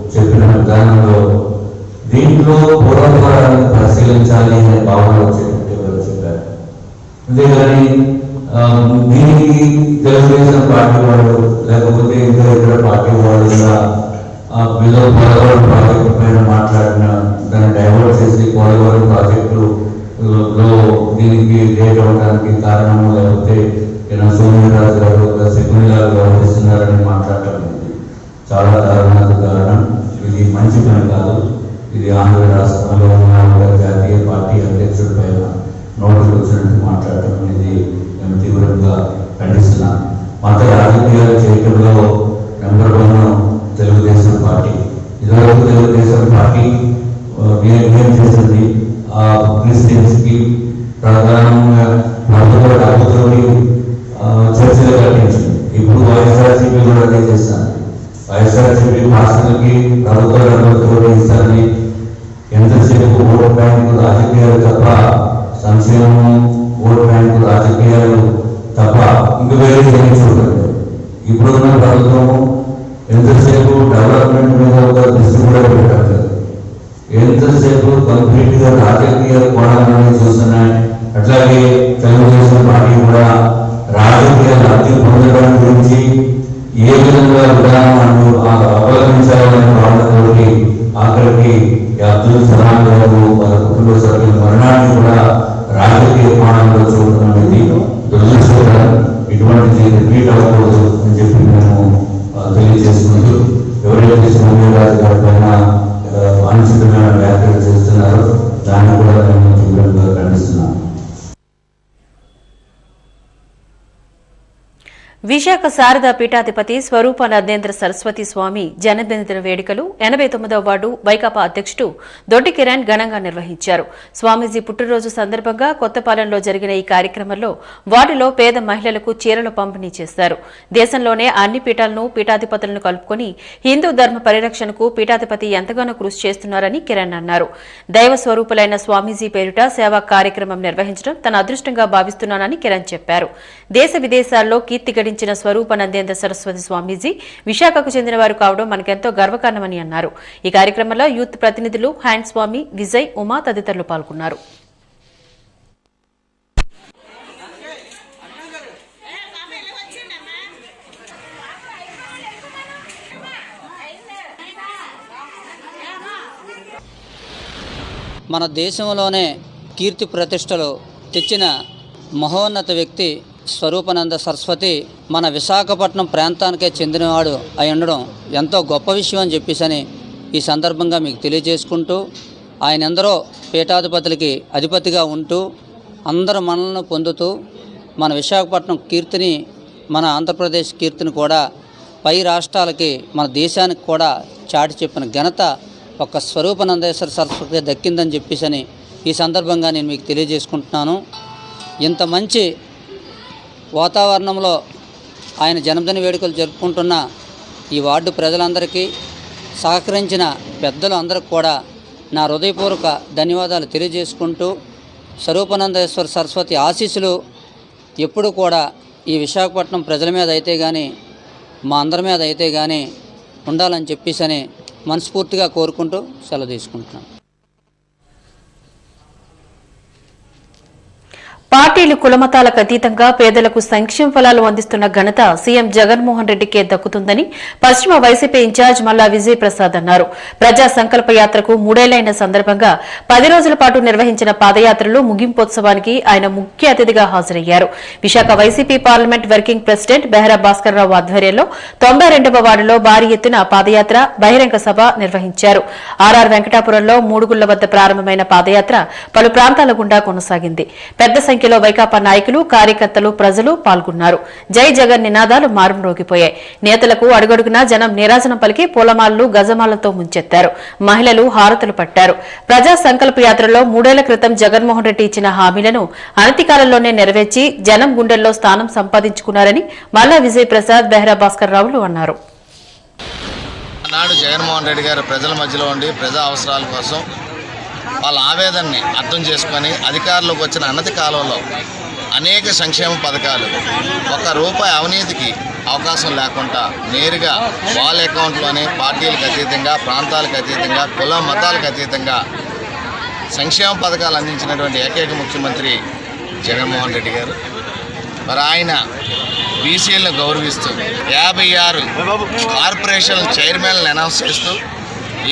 ఇప్పుడు విధానంలో దీంట్లో పూర్వపరాలను పరిశీలించాలి అనే భావన వచ్చేటట్టు చెప్పారు. అంతేగాని దీనికి తెలుగుదేశం పార్టీ వాళ్ళు లేకపోతే ఇతర పార్టీ వాళ్ళు కూడా ఏదో పోలవరం ప్రాజెక్టు పైన మాట్లాడిన దాన్ని డైవర్ట్ చేసి పోలవరం ప్రాజెక్టులో దీనికి లేట్ అవడానికి కారణము లేకపోతే సోమరాజు గారు సెక్యూరిటీగా వ్యవహరిస్తున్నారని మాట్లాడటం చాలా దారుణాలకు కారణం. ఇది మంచి పని కాదు. ఇది ఆంధ్ర రాష్ట్రంలో ఉన్న జాతీయ పార్టీ అధ్యక్షుడి పైన నోటుకు వచ్చినట్టు మాట్లాడటం అనేది మేము తీవ్రంగా ఖండిస్తున్నాం. మత రాజకీయాలు చేయడంలో నెంబర్ 1 తెలుగుదేశం పార్టీ. ఇదివరకు తెలుగుదేశం పార్టీ ఏం చేసింది, క్రిస్టియన్స్కి ప్రధానంగా ప్రభుత్వ డబ్బుతోటి చర్చలు కట్టించింది. ఇప్పుడు వైఎస్ఆర్సీపీ కూడా అదే చేస్తాను. వైఎస్ఆర్సీపీ పాస్టర్లకి ప్రభుత్వ డబ్బులతో ఇస్తారని ఎంతసేపు ఓట్ బ్యాంకు రాజకీయాలు తప్ప, సంక్షేమం ఓట్ బ్యాంకు రాజకీయాలు తప్ప ఇంక వేరే ఏమి చూడలేదు. ఇప్పుడున్న ప్రభుత్వము ఎంతసేపు డెవలప్మెంట్ మీద ఒక దృష్టి కూడా పెట్టట్లేదు. ఎంతసేపు కంప్లీట్ గా రాజకీయ కోణాలను చూస్తున్నాయి. అట్లాగే తెలుగుదేశం పార్టీ కూడా రాజకీయ లబ్ధి పొందడం గురించి ఏ విధంగా విధానాలను అవలంబించాలనే వాళ్ళతోటి ఆఖరికి అబ్దుల్ సలాం గారు వారి కుటుంబ సభ్యుల మరణాన్ని కూడా రాజకీయ కోణంలో చూడటం అనేది దురదృష్టకరం. ఇటువంటిది రిపీట్ అవ్వకూడదు అని చెప్పి మేము తెలియజేసుకుంటూ, ఎవరైతే సోమరాజు గారి పైన అనుచితమైన వ్యాఖ్యలు చేస్తున్నారో దాన్ని కూడా మేము తీవ్రంగా ఖండిస్తున్నాం. విశాఖ శారదా పీఠాధిపతి స్వరూపానందేంద్ర సరస్వతి స్వామి జన్మదిన వేడుకలు 89వ వార్డు వైకాపా అధ్యక్షుడు దొడ్డి కిరణ్ ఘనంగా నిర్వహించారు. స్వామీజీ పుట్టినరోజు సందర్భంగా కొత్తపాలెంలో జరిగిన ఈ కార్యక్రమంలో వార్డులో పేద మహిళలకు చీరలు పంపిణీ చేశారు. దేశంలోనే అన్ని పీఠాలను పీఠాధిపతులను కలుపుకొని హిందూ ధర్మ పరిరక్షణకు పీఠాధిపతి ఎంతగానో కృషి చేస్తున్నారని కిరణ్ అన్నారు. దైవ స్వరూపులైన స్వామీజీ పేరిట సేవా కార్యక్రమం నిర్వహించడం తన అదృష్టంగా భావిస్తున్నానని కిరణ్ చెప్పారు. దేశ విదేశాల్లో కీర్తి గడించిన స్వరూపానందేంద్ర సరస్వతి స్వామీజీ విశాఖకు చెందిన వారు కావడం మనకెంతో గర్వకారణమని అన్నారు. ఈ కార్యక్రమంలో యూత్ ప్రతినిధులు హ్యాండ్ స్వామి, విజయ్, ఉమా తదితరులు పాల్గొన్నారు. మన దేశంలోనే కీర్తి ప్రతిష్టలు తెచ్చిన మహోన్నత వ్యక్తి స్వరూపానంద సరస్వతి మన విశాఖపట్నం ప్రాంతానికే చెందినవాడు అయి ఉండడం ఎంతో గొప్ప విషయం అని చెప్పేసి ఈ సందర్భంగా మీకు తెలియజేసుకుంటూ, ఆయన ఎందరో పీఠాధిపతులకి అధిపతిగా ఉంటూ అందరు మనలను పొందుతూ మన విశాఖపట్నం కీర్తిని, మన ఆంధ్రప్రదేశ్ కీర్తిని కూడా పై రాష్ట్రాలకి, మన దేశానికి కూడా చాటి చెప్పిన ఘనత ఒక స్వరూపానందేశ్వర సరస్వతి దక్కిందని చెప్పేసి ఈ సందర్భంగా నేను మీకు తెలియజేసుకుంటున్నాను. ఇంత మంచి వాతావరణంలో ఆయన జన్మదిన వేడుకలు జరుపుకుంటున్న ఈ వార్డు ప్రజలందరికీ, సహకరించిన పెద్దలు అందరికీ కూడా నా హృదయపూర్వక ధన్యవాదాలు తెలియజేసుకుంటూ, స్వరూపానందేశ్వర సరస్వతి ఆశీస్సులు ఎప్పుడు కూడా ఈ విశాఖపట్నం ప్రజల మీద అయితే కానీ, మా అందరి మీద అయితే కానీ ఉండాలని చెప్పేసి మనస్ఫూర్తిగా కోరుకుంటూ సెలవు తీసుకుంటున్నాను. పార్టీలు కులమతాలకు అతీతంగా పేదలకు సంక్షేమ ఫలాలు అందిస్తున్న ఘనత సీఎం జగన్మోహన్ రెడ్డికే దక్కుతుందని పశ్చిమ వైసీపీ ఇన్ఛార్జ్ మల్లా విజయ్ ప్రసాద్ అన్నారు. ప్రజా సంకల్ప యాత్రకు 3 ఏళ్లైన సందర్భంగా 10 రోజుల పాటు నిర్వహించిన పాదయాత్రలో ముగింపోత్సవానికి ఆయన ముఖ్య అతిథిగా హాజరయ్యారు. Visakha YCP parliament working president Behara Bhaskar Rao ఆధ్వర్యంలో 92వ వార్డులో భారీ ఎత్తున పాదయాత్ర, బహిరంగ సభ నిర్వహించారు. ఆర్ఆర్ వెంకటాపురంలో మూడుగుళ్ల వద్ద ప్రారంభమైన పాదయాత్ర పలు ప్రాంతాల గుండా కొనసాగింది. పెద్ద సంఖ్యలో వైకాపా నాయకులు, కార్యకర్తలు, ప్రజలు పాల్గొన్నారు. జై జగన్ నినాదాలు మారుమ్రోగిపోయాయి. నేతలకు అడుగడుగునా జనం నీరాజనం పలికి పూలమాలలు, గజమాలతో ముంచెత్తారు. మహిళలు హారతులు పట్టారు. ప్రజా సంకల్ప యాత్రలో 3 ఏళ్ల క్రితం జగన్మోహన్ రెడ్డి ఇచ్చిన హామీలను అనతి కాలంలోనే నెరవేర్చి జనం గుండెల్లో స్థానం సంపాదించుకున్నారని మల్లా విజయ్ ప్రసాద్, బెహరా భాస్కర్ రావులు అన్నారు. నాడు జగన్మోహన్ రెడ్డి గారు ప్రజల మధ్యలో ఉండి ప్రజా అవసరాల కోసం వాళ్ళ ఆవేదనని అర్థం చేసుకొని అధికారంలోకి వచ్చిన అన్నతి కాలంలో అనేక సంక్షేమ పథకాలు, 1 రూపాయి అవినీతికి అవకాశం లేకుండా నేరుగా వాళ్ళ అకౌంట్లోనే పార్టీలకు అతీతంగా, ప్రాంతాలకు అతీతంగా, కుల మతాలకు అతీతంగా సంక్షేమ పథకాలు అందించినటువంటి ఏకైక ముఖ్యమంత్రి జగన్మోహన్ రెడ్డి గారు. మరి ఆయన బీసీలను గౌరవిస్తూ 56 కార్పొరేషన్ చైర్మన్లను అనౌన్స్ చేస్తూ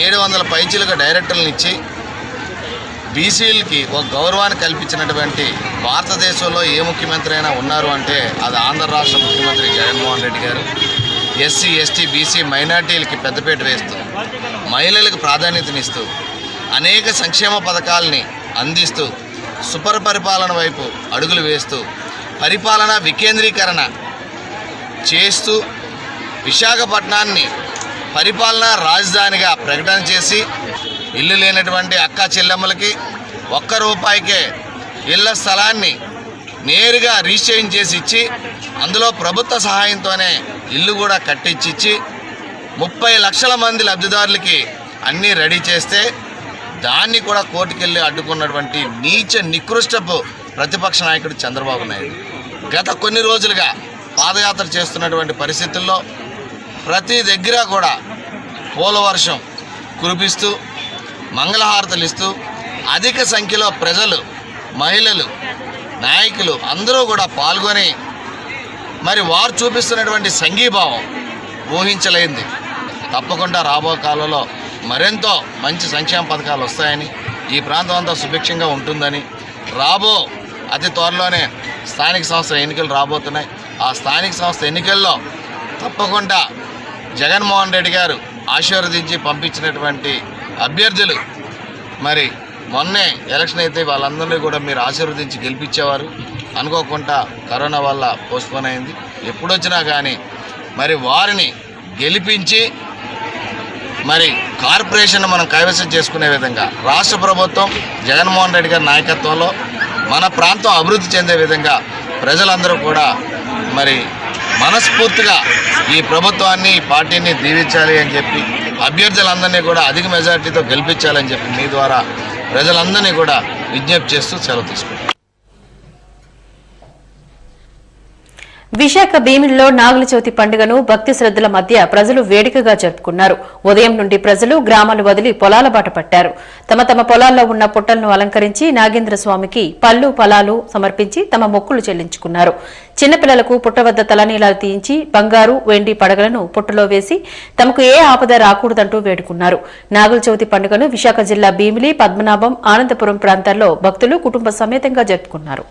700 పైచీలకు డైరెక్టర్లను ఇచ్చి బీసీలకి ఒక గౌరవాన్ని కల్పించినటువంటి భారతదేశంలో ఏ ముఖ్యమంత్రి అయినా ఉన్నారు అంటే అది ఆంధ్ర రాష్ట్ర ముఖ్యమంత్రి జగన్మోహన్ రెడ్డి గారు. ఎస్సీ, ఎస్టీ, బీసీ మైనార్టీలకి పెద్దపీట వేస్తూ, మహిళలకు ప్రాధాన్యతనిస్తూ, అనేక సంక్షేమ పథకాలని అందిస్తూ, సుపరిపాలన వైపు అడుగులు వేస్తూ, పరిపాలన వికేంద్రీకరణ చేస్తూ విశాఖపట్నాన్ని పరిపాలనా రాజధానిగా ప్రకటన చేసి ఇల్లు లేనటువంటి అక్క చెల్లెమ్మలకి ₹1 ఇళ్ల స్థలాన్ని నేరుగా రిజిస్ట్రేషన్ చేసి ఇచ్చి అందులో ప్రభుత్వ సహాయంతోనే ఇల్లు కూడా కట్టించి 30 లక్షల మంది లబ్ధిదారులకి అన్నీ రెడీ చేస్తే దాన్ని కూడా కోర్టుకెళ్ళి అడ్డుకున్నటువంటి నీచ నికృష్టపు ప్రతిపక్ష నాయకుడు చంద్రబాబు నాయుడు. గత కొన్ని రోజులుగా పాదయాత్ర చేస్తున్నటువంటి పరిస్థితుల్లో ప్రతి దగ్గర కూడా పూలవర్షం కురిపిస్తూ, మంగళహారతలు ఇస్తూ అధిక సంఖ్యలో ప్రజలు, మహిళలు, నాయకులు అందరూ కూడా పాల్గొని మరి వారు చూపిస్తున్నటువంటి సంఘీభావం ఊహించలేంది. తప్పకుండా రాబో కాలంలో మరెంతో మంచి సంక్షేమ పథకాలు వస్తాయని, ఈ ప్రాంతం అంతా సుభిక్షంగా ఉంటుందని, అతి త్వరలోనే స్థానిక సంస్థల ఎన్నికలు రాబోతున్నాయి. ఆ స్థానిక సంస్థ ఎన్నికల్లో తప్పకుండా జగన్మోహన్ రెడ్డి గారు ఆశీర్వదించి పంపించినటువంటి అభ్యర్థులు మరి మొన్నే ఎలక్షన్ అయితే వాళ్ళందరినీ కూడా మీరు ఆశీర్వదించి గెలిపించేవారు. అనుకోకుండా కరోనా వల్ల పోస్ట్పోన్ అయింది. ఎప్పుడొచ్చినా కానీ మరి వారిని గెలిపించి మరి కార్పొరేషన్ మనం కైవసం చేసుకునే విధంగా రాష్ట్ర ప్రభుత్వం జగన్మోహన్ రెడ్డి గారి నాయకత్వంలో మన ప్రాంతం అభివృద్ధి చెందే విధంగా ప్రజలందరూ కూడా మరి మనస్ఫూర్తిగా ఈ ప్రభుత్వాన్ని, ఈ పార్టీని దీవించాలి అని చెప్పి అభ్యర్థులందరినీ కూడా అధిక మెజారిటీతో గెలిపించాలని చెప్పి మీ ద్వారా ప్రజలందరినీ కూడా విజ్ఞప్తి చేస్తూ సెలవు తీసుకుంటాం. విశాఖ భీమిలిలో నాగుల చవితి పండుగను భక్తి శ్రద్దల మధ్య ప్రజలు వేడుకగా జరుపుకున్నారు. ఉదయం నుండి ప్రజలు గ్రామాలు వదిలి పొలాల బాట పట్టారు. తమ తమ పొలాల్లో ఉన్న పుట్టలను అలంకరించి నాగేంద్ర స్వామికి పళ్లు ఫలాలు సమర్పించి తమ మొక్కులు చెల్లించుకున్నారు. చిన్నపిల్లలకు పుట్ట వద్ద తలనీలాలు తీయించి బంగారు, వెండి పడగలను పుట్టలో వేసి తమకు ఏ ఆపద రాకూడదంటూ వేడుకున్నారు. నాగుల చవితి పండుగను విశాఖ జిల్లా భీమిలి, పద్మనాభం, ఆనందపురం ప్రాంతాల్లో భక్తులు కుటుంబ సమేతంగా జరుపుకున్నారు.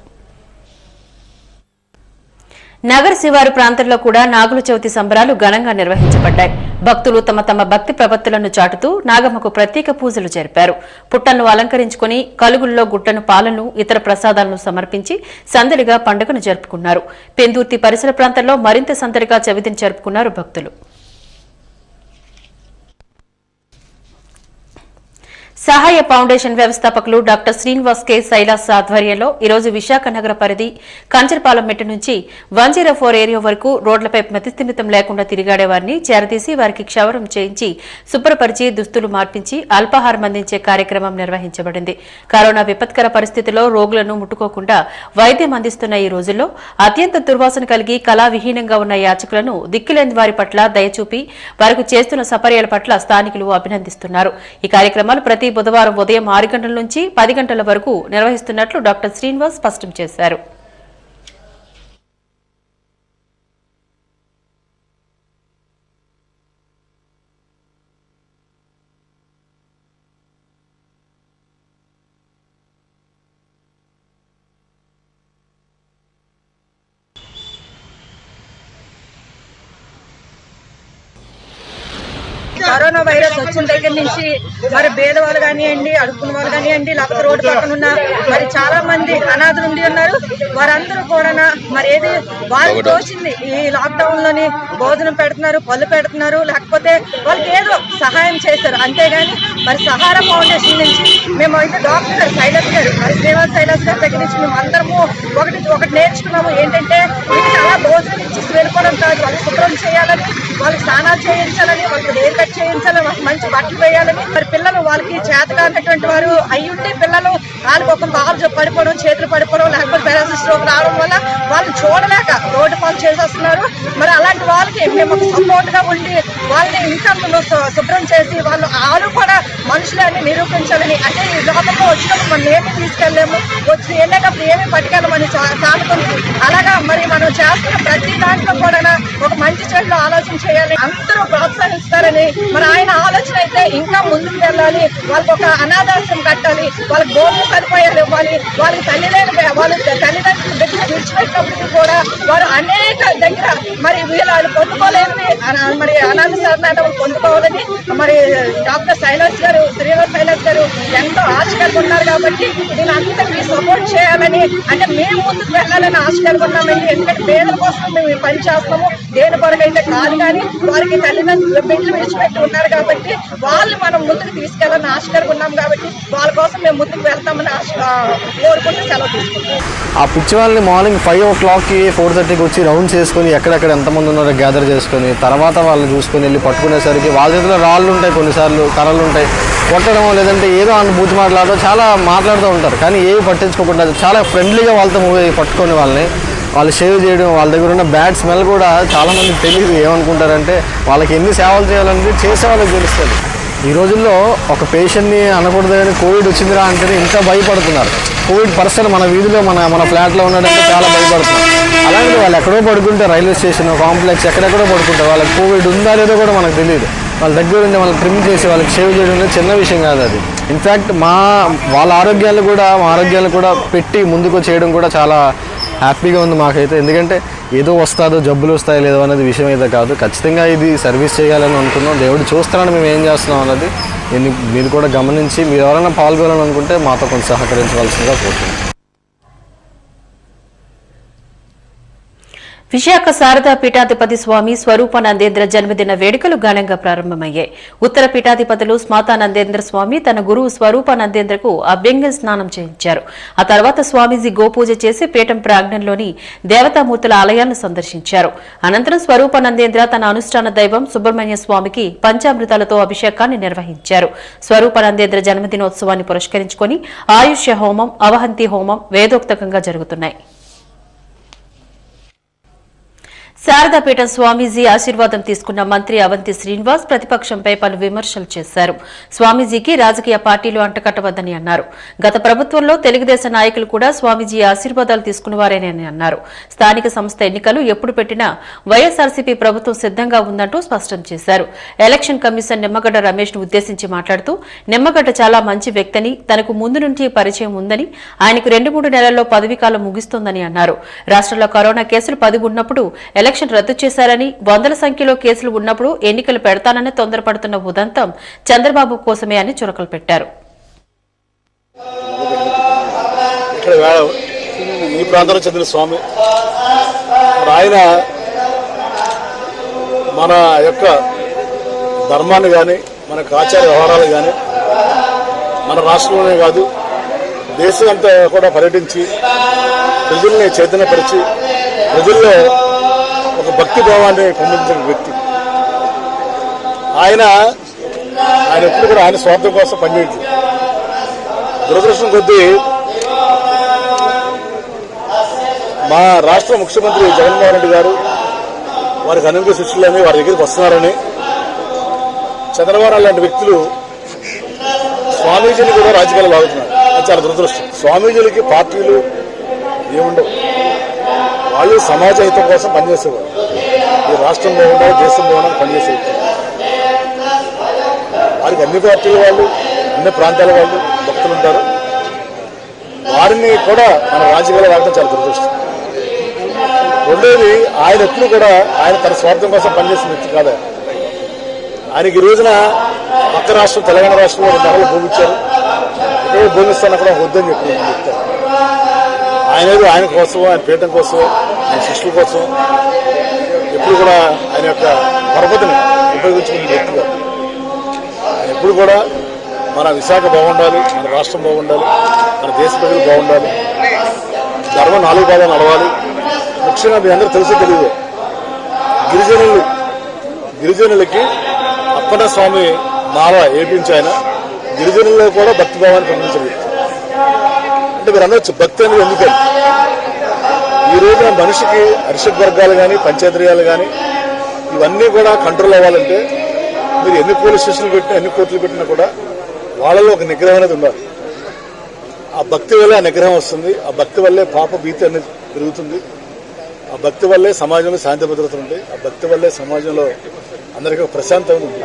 నగర శివారు ప్రాంతంలో కూడా నాగుల చవితి సంబరాలు ఘనంగా నిర్వహించబడ్డాయి. భక్తులు తమ తమ భక్తి ప్రవత్తులను చాటుతూ నాగమ్మకు ప్రత్యేక పూజలు జరిపారు. పుట్టను అలంకరించుకుని కలుగుల్లో గుట్టను, పాలను, ఇతర ప్రసాదాలను సమర్పించి సందడిగా పండుగను జరుపుకున్నారు. పెందుర్తి పరిసర ప్రాంతాల్లో మరింత సందడిగా చవితిని జరుపుకున్నారు భక్తులు. సహాయ ఫౌండేషన్ వ్యవస్థాపకులు డాక్టర్ శ్రీనివాస్ కె శైలాస్ ఆధ్వర్యంలో ఈరోజు విశాఖ నగర పరిధి కంచరపాలెం మెట్టు నుంచి 104 ఏరియా వరకు రోడ్లపై మతిస్థిమితం లేకుండా తిరిగాడే వారిని చేరదీసి వారికి క్షవరం చేయించి శుభ్రపరిచి దుస్తులు మార్పించి అల్పాహారం అందించే కార్యక్రమం నిర్వహించబడింది. కరోనా విపత్కర పరిస్థితిలో రోగులను ముట్టుకోకుండా వైద్యం అందిస్తున్న ఈ రోజుల్లో అత్యంత దుర్వాసన కలిగి కళావిహీనంగా ఉన్న యాచకులను దిక్కులేని వారి పట్ల దయచూపి వారికి చేస్తున్న సపర్యాల పట్ల స్థానికులు అభినందిస్తున్నారు. ఈ కార్యక్రమాలు ప్రతి బుధవారం ఉదయం 6 గంటల నుంచి 10 గంటల వరకు నిర్వహిస్తున్నట్లు డాక్టర్ శ్రీనివాస్ స్పష్టం చేశారు. కరోనా వైరస్ వచ్చిన దగ్గర నుంచి మరి పేదవాళ్ళు కానివ్వండి, అడుక్కున్న వాళ్ళు కానివ్వండి, లేకపోతే రోడ్డు పక్కన ఉన్న మరి చాలా మంది అనాథలు ఉండి ఉన్నారు. వారందరూ కూడా మరి ఏది వాళ్ళకి తోచింది ఈ లాక్డౌన్ లోని భోజనం పెడుతున్నారు, పళ్ళు పెడుతున్నారు, లేకపోతే వాళ్ళకి ఏదో సహాయం చేస్తారు. అంతేగాని మరి సహారా ఫౌండేషన్ నుంచి మేము అయితే డాక్టర్ శైలజ్ గారు, మరి శ్రీనివాస్ శైలజ్ గారి దగ్గర నుంచి మేము అందరము ఒకటి నేర్చుకున్నాము. ఏంటంటే ఇది అలా భోజనం ఇచ్చి వెళ్ళిపోవడం కాదు, వాళ్ళు శుభ్రం చేయాలని, వాళ్ళకి స్నానాలు చేయించాలని, వాళ్ళకి హెయిర్ కట్ చేయించాలని, వాళ్ళకి మంచి బట్టలు వేయాలని. మరి పిల్లలు వాళ్ళకి చేత కానటువంటి వారు అయ్యుంటే పిల్లలు వాళ్ళకి ఒక కాలు పడిపోవడం, చేతులు పడిపోవడం, లేకపోతే పెరాలసిస్ స్ట్రోక్ రావడం వల్ల వాళ్ళు చూడలేక రోడ్డు పాలు చేసేస్తున్నారు. మరి అలాంటి వాళ్ళకి మేము ఒక సపోర్ట్గా ఉండి వాళ్ళని ఇంకా శుభ్రం చేసి వాళ్ళు కూడా మనుషులని నిరూపించాలని, అంటే ఈ లోపల వచ్చినప్పుడు మనం ఏమి తీసుకెళ్ళలేము, వచ్చి వెళ్ళేటప్పుడు ఏమి పట్టుకెళ్ళమని సాగుతుంది. అలాగా మరి మనం చేస్తున్న ప్రతి దాంట్లో కూడా ఒక మంచి చెడులో ఆలోచన చేయాలి, అందరూ ప్రోత్సహిస్తారని మరి ఆయన ఆలోచన అయితే ఇంకా ముందుకు వెళ్ళాలి. వాళ్ళకి ఒక అనాథాశ్రమం కట్టాలి, వాళ్ళకి భోజన సదుపాయాలు ఇవ్వాలి, వాళ్ళకి తల్లిదండ్రులు దగ్గర విడిచిపెట్టినప్పటికీ కూడా వారు అనేక దగ్గర మరి వీళ్ళు పొందుకోలేని మరి అనాథ శరణాలయం పొందుకోవాలని మరి డాక్టర్ శైలజ్ గారు, శ్రీరామ్ శైలజ్ గారు ఎంతో ఆశగా ఉన్నారు. కాబట్టి దీని అందరికీ సపోర్ట్ చేయాలని, అంటే మేము ముందుకు వెళ్ళాలని ఆశగా ఉన్నామండి. ఎందుకంటే పేదల కోసం మేము పని చేస్తాము, దేని కొరకు అయితే కాదు. కానీ వారికి తల్లిదండ్రులు బిడ్డలు విడిచిపెట్టి ఉన్నారు కాబట్టి వాళ్ళు మనం ముందుకు తీసుకెళ్ళాలని ఆశగా ఉన్నాం. కాబట్టి వాళ్ళ కోసం మేము ముందుకు వెళ్తామని కోరుకుంటూ సెలవు తీసుకుంటాం. ఆ పిచ్చి వాళ్ళని మార్నింగ్ 5 o'clockకి 4:30కి వచ్చి రౌండ్స్ చేసుకొని ఎక్కడెక్కడ ఎంతమంది ఉన్నారో గ్యాదర్ చేసుకొని తర్వాత వాళ్ళని చూసుకొని వెళ్ళి పట్టుకునేసరికి వాళ్ళ చేతిలో రాళ్ళు ఉంటాయి, కొన్నిసార్లు కర్రలు ఉంటాయి, కొట్టడమో లేదంటే ఏదో బూతి మాట్లాడడం చాలా మాట్లాడుతూ ఉంటారు. కానీ ఏవి పట్టించుకోకుండా చాలా ఫ్రెండ్లీగా వాళ్ళతో పట్టుకొని వాళ్ళు షేవ్ చేయడం, వాళ్ళ దగ్గర ఉన్న బ్యాడ్ స్మెల్ కూడా చాలామందికి తెలియదు. ఏమనుకుంటారంటే వాళ్ళకి ఎన్ని సేవలు చేయాలనేది చేసే వాళ్ళకి తెలుస్తుంది. ఈ రోజుల్లో ఒక పేషెంట్ని అనకూడదు కానీ కోవిడ్ వచ్చిందిరా అంటే ఇంత భయపడుతున్నారు. కోవిడ్ పర్సన్ మన వీధిలో మన ఫ్లాట్లో ఉన్నాడంటే చాలా భయపడుతున్నారు. అలాగే వాళ్ళు ఎక్కడో పడుకుంటే రైల్వే స్టేషన్, కాంప్లెక్స్ ఎక్కడెక్కడో పడుకుంటారు. వాళ్ళకి కోవిడ్ ఉందా లేదో కూడా మనకు తెలియదు. వాళ్ళ దగ్గర ఉండి వాళ్ళకి ట్రిమ్ చేసి వాళ్ళకి షేవ్ చేయడం చిన్న విషయం కాదు అది. ఇన్ఫ్యాక్ట్ వాళ్ళ ఆరోగ్యాలు కూడా పెట్టి ముందుకు చేయడం కూడా చాలా హ్యాపీగా ఉంది మాకైతే. ఎందుకంటే ఏదో వస్తుందో జబ్బులు వస్తాయో లేదో అనేది విషయం అయితే కాదు, ఖచ్చితంగా ఇది సర్వీస్ చేయాలని అనుకున్నాం. దేవుడు చూస్తున్నాడు మేము ఏం చేస్తున్నాం అన్నది. మీరు కూడా గమనించి మీరు ఎవరైనా పాల్గొనాలని అనుకుంటే మాతో కొంచెం సహకరించవలసిందిగా కోరుతున్నాం. విశాఖ శారదా పీఠాధిపతి స్వామి స్వరూపానందేంద్ర జన్మదిన వేడుకలు ఘనంగా ప్రారంభమయ్యాయి. ఉత్తర పీఠాధిపతులు స్మాతానందేంద్ర స్వామి తన గురువు స్వరూపానందేంద్రకు అభ్యంగ స్నానం చేయించారు. ఆ తర్వాత స్వామీజీ గోపూజ చేసి పీఠం ప్రాంగణంలోని దేవతామూర్తుల ఆలయాలను సందర్శించారు. అనంతరం స్వరూపానందేంద్ర తన అనుష్ఠాన దైవం సుబ్రహ్మణ్య స్వామికి పంచామృతాలతో అభిషేకాన్ని నిర్వహించారు. స్వరూపానందేంద్ర జన్మదినోత్సవాన్ని పురస్కరించుకుని ఆయుష్య హోమం, అవహంతి హోమం వేదోక్తకంగా జరుగుతున్నాయి. శారదాపీఠం స్వామీజీ ఆశీర్వాదం తీసుకున్న మంత్రి అవంతి శ్రీనివాస్ ప్రతిపక్షంపై పలు విమర్శలు చేశారు. స్వామీజీకి రాజకీయ పార్టీలు అంటకట్టవద్దని అన్నారు. గత ప్రభుత్వంలో తెలుగుదేశం నాయకులు కూడా స్వామీజీ ఆశీర్వాదాలు తీసుకున్నవారేనని అన్నారు. స్థానిక సంస్థ ఎన్నికలు ఎప్పుడు పెట్టినా వైఎస్ఆర్సీపీ ప్రభుత్వం సిద్దంగా ఉందంటూ స్పష్టం చేశారు. ఎలక్షన్ కమిషన్ నిమ్మగడ్డ రమేష్ ను ఉద్దేశించి మాట్లాడుతూ నిమ్మగడ్డ చాలా మంచి వ్యక్తిని, తనకు ముందు నుంచి పరిచయం ఉందని, ఆయనకు 2-3 నెలల్లో పదవీకాలం ముగుస్తోందని అన్నారు. రాష్ట్రంలో కరోనా కేసులు 10 ఉన్నప్పుడు ఎలక్షన్ రద్దు చేశారని, వందల సంఖ్యలో కేసులు ఉన్నప్పుడు ఎన్నికలు పెడతానని తొందరపడుతున్న ఉదంతం చంద్రబాబు కోసమే అని చురకలు పెట్టారు. ఈ ప్రాంతంలో చెందిన స్వామి ఆయన మన యొక్క ధర్మాన్ని కానీ, మన ఆచార వ్యవహారాలు కానీ మన రాష్ట్రంలోనే కాదు దేశం అంతా కూడా పర్యటించి ప్రజల్ని చైతన్యపరిచి ప్రజల్లో ఒక భక్తి భావాన్ని పొందించిన వ్యక్తి ఆయన ఎప్పుడు కూడా ఆయన స్వార్థం కోసం పనిచేయదు. దురదృష్టం కొద్దీ మా రాష్ట్ర ముఖ్యమంత్రి జగన్మోహన్ రెడ్డి గారు వారికి అనుగ్రహ శిష్యులని వారి దగ్గరికి వస్తున్నారని చంద్రబాబు లాంటి వ్యక్తులు స్వామీజీని కూడా రాజకీయాలు లాగుతున్నారు. అది చాలా దురదృష్టం. స్వామీజీలకి పార్టీలు ఏముండవు, వాళ్ళు సమాజ హితం కోసం పనిచేసేవారు. ఈ రాష్ట్రం బాగుండాలి, దేశం బాగుండాలి పనిచేసేవారు. వారికి అన్ని పార్టీల వాళ్ళు, అన్ని ప్రాంతాల వాళ్ళు భక్తులు ఉంటారు. వారిని కూడా మన రాజకీయాలు వాడటం చాలా దురదృష్టం. రెండోది, ఆయన ఎప్పుడు కూడా ఆయన తన స్వార్థం కోసం పనిచేసిన వ్యక్తి కాదు. ఆయనకి ఈ రోజున పక్క రాష్ట్రం తెలంగాణ రాష్ట్రంలో 2 నెలలు భూమి ఇచ్చారు. ఎక్కడో భూమిస్తాను అక్కడ వద్దని చెప్పి చెప్తారు. ఆయన కోసం, ఆయన పీఠం కోసం, ఆయన శిష్యుల కోసం ఎప్పుడు కూడా ఆయన యొక్క పరపతిని ఉపయోగించుకునే వ్యక్తి కాదు. ఆయన ఎప్పుడు కూడా మన విశాఖ బాగుండాలి, మన రాష్ట్రం బాగుండాలి, మన దేశ ప్రజలు బాగుండాలి, ధర్మం 4 పాదాలు నడవాలి. ముఖ్యంగా మీ అందరూ తెలిసి తెలియదు, గిరిజనులకి అప్పన్న స్వామి మాల ఏపించి ఆయన గిరిజనుల్లో కూడా భక్తి భావాన్ని పొందించిన వ్యక్తి. అంటే మీరు అనొచ్చు భక్తి అనేది ఎందుకని, ఈ రోజున మనిషికి అరిషడ్ వర్గాలు కానీ పంచాయతీరాలు కానీ ఇవన్నీ కూడా కంట్రోల్ అవ్వాలంటే మీరు ఎన్ని పోలీస్ స్టేషన్లు పెట్టినా ఎన్ని కోర్టులు పెట్టినా కూడా వాళ్ళలో ఒక నిగ్రహం అనేది ఉండాలి. ఆ భక్తి వల్లే ఆ నిగ్రహం వస్తుంది. ఆ భక్తి వల్లే పాప భీతి అనేది పెరుగుతుంది. ఆ భక్తి వల్లే సమాజంలో శాంతి భద్రతలు ఉంటాయి. ఆ భక్తి వల్లే సమాజంలో అందరికీ ప్రశాంతంగా ఉంటుంది.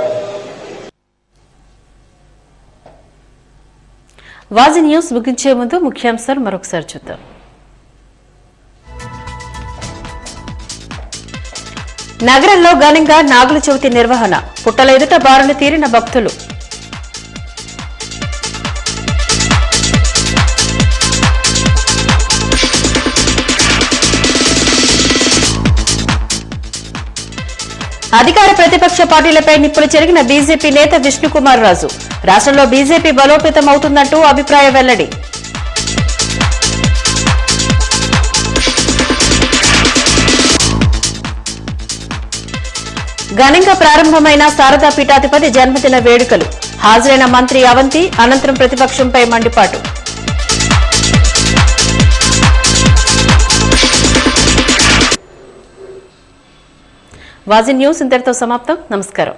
వాజీ న్యూస్ ముగించే ముందు ముఖ్యాంశాలు మరొకసారి చూద్దాం. నగరంలో ఘనంగా నాగుల చవితి నిర్వహణ, పుట్టల ఎదుట బారులు తీరిన భక్తులు. అధికార ప్రతిపక్ష పార్టీలపై నిప్పులు చెరిగిన బీజేపీ నేత విష్ణుకుమార్ రాజు. రాష్ట్రంలో బీజేపీ బలోపేతం అవుతుందంటూ అభిప్రాయ వెల్లడి. ఘనంగా ప్రారంభమైన శారదా పీఠాధిపతి జన్మదిన వేడుకలు. హాజరైన మంత్రి అవంతి. అనంతరం ప్రతిపక్షంపై మండిపాటు. వాజీ న్యూస్ ఇంతటితో సమాప్తం. నమస్కారం.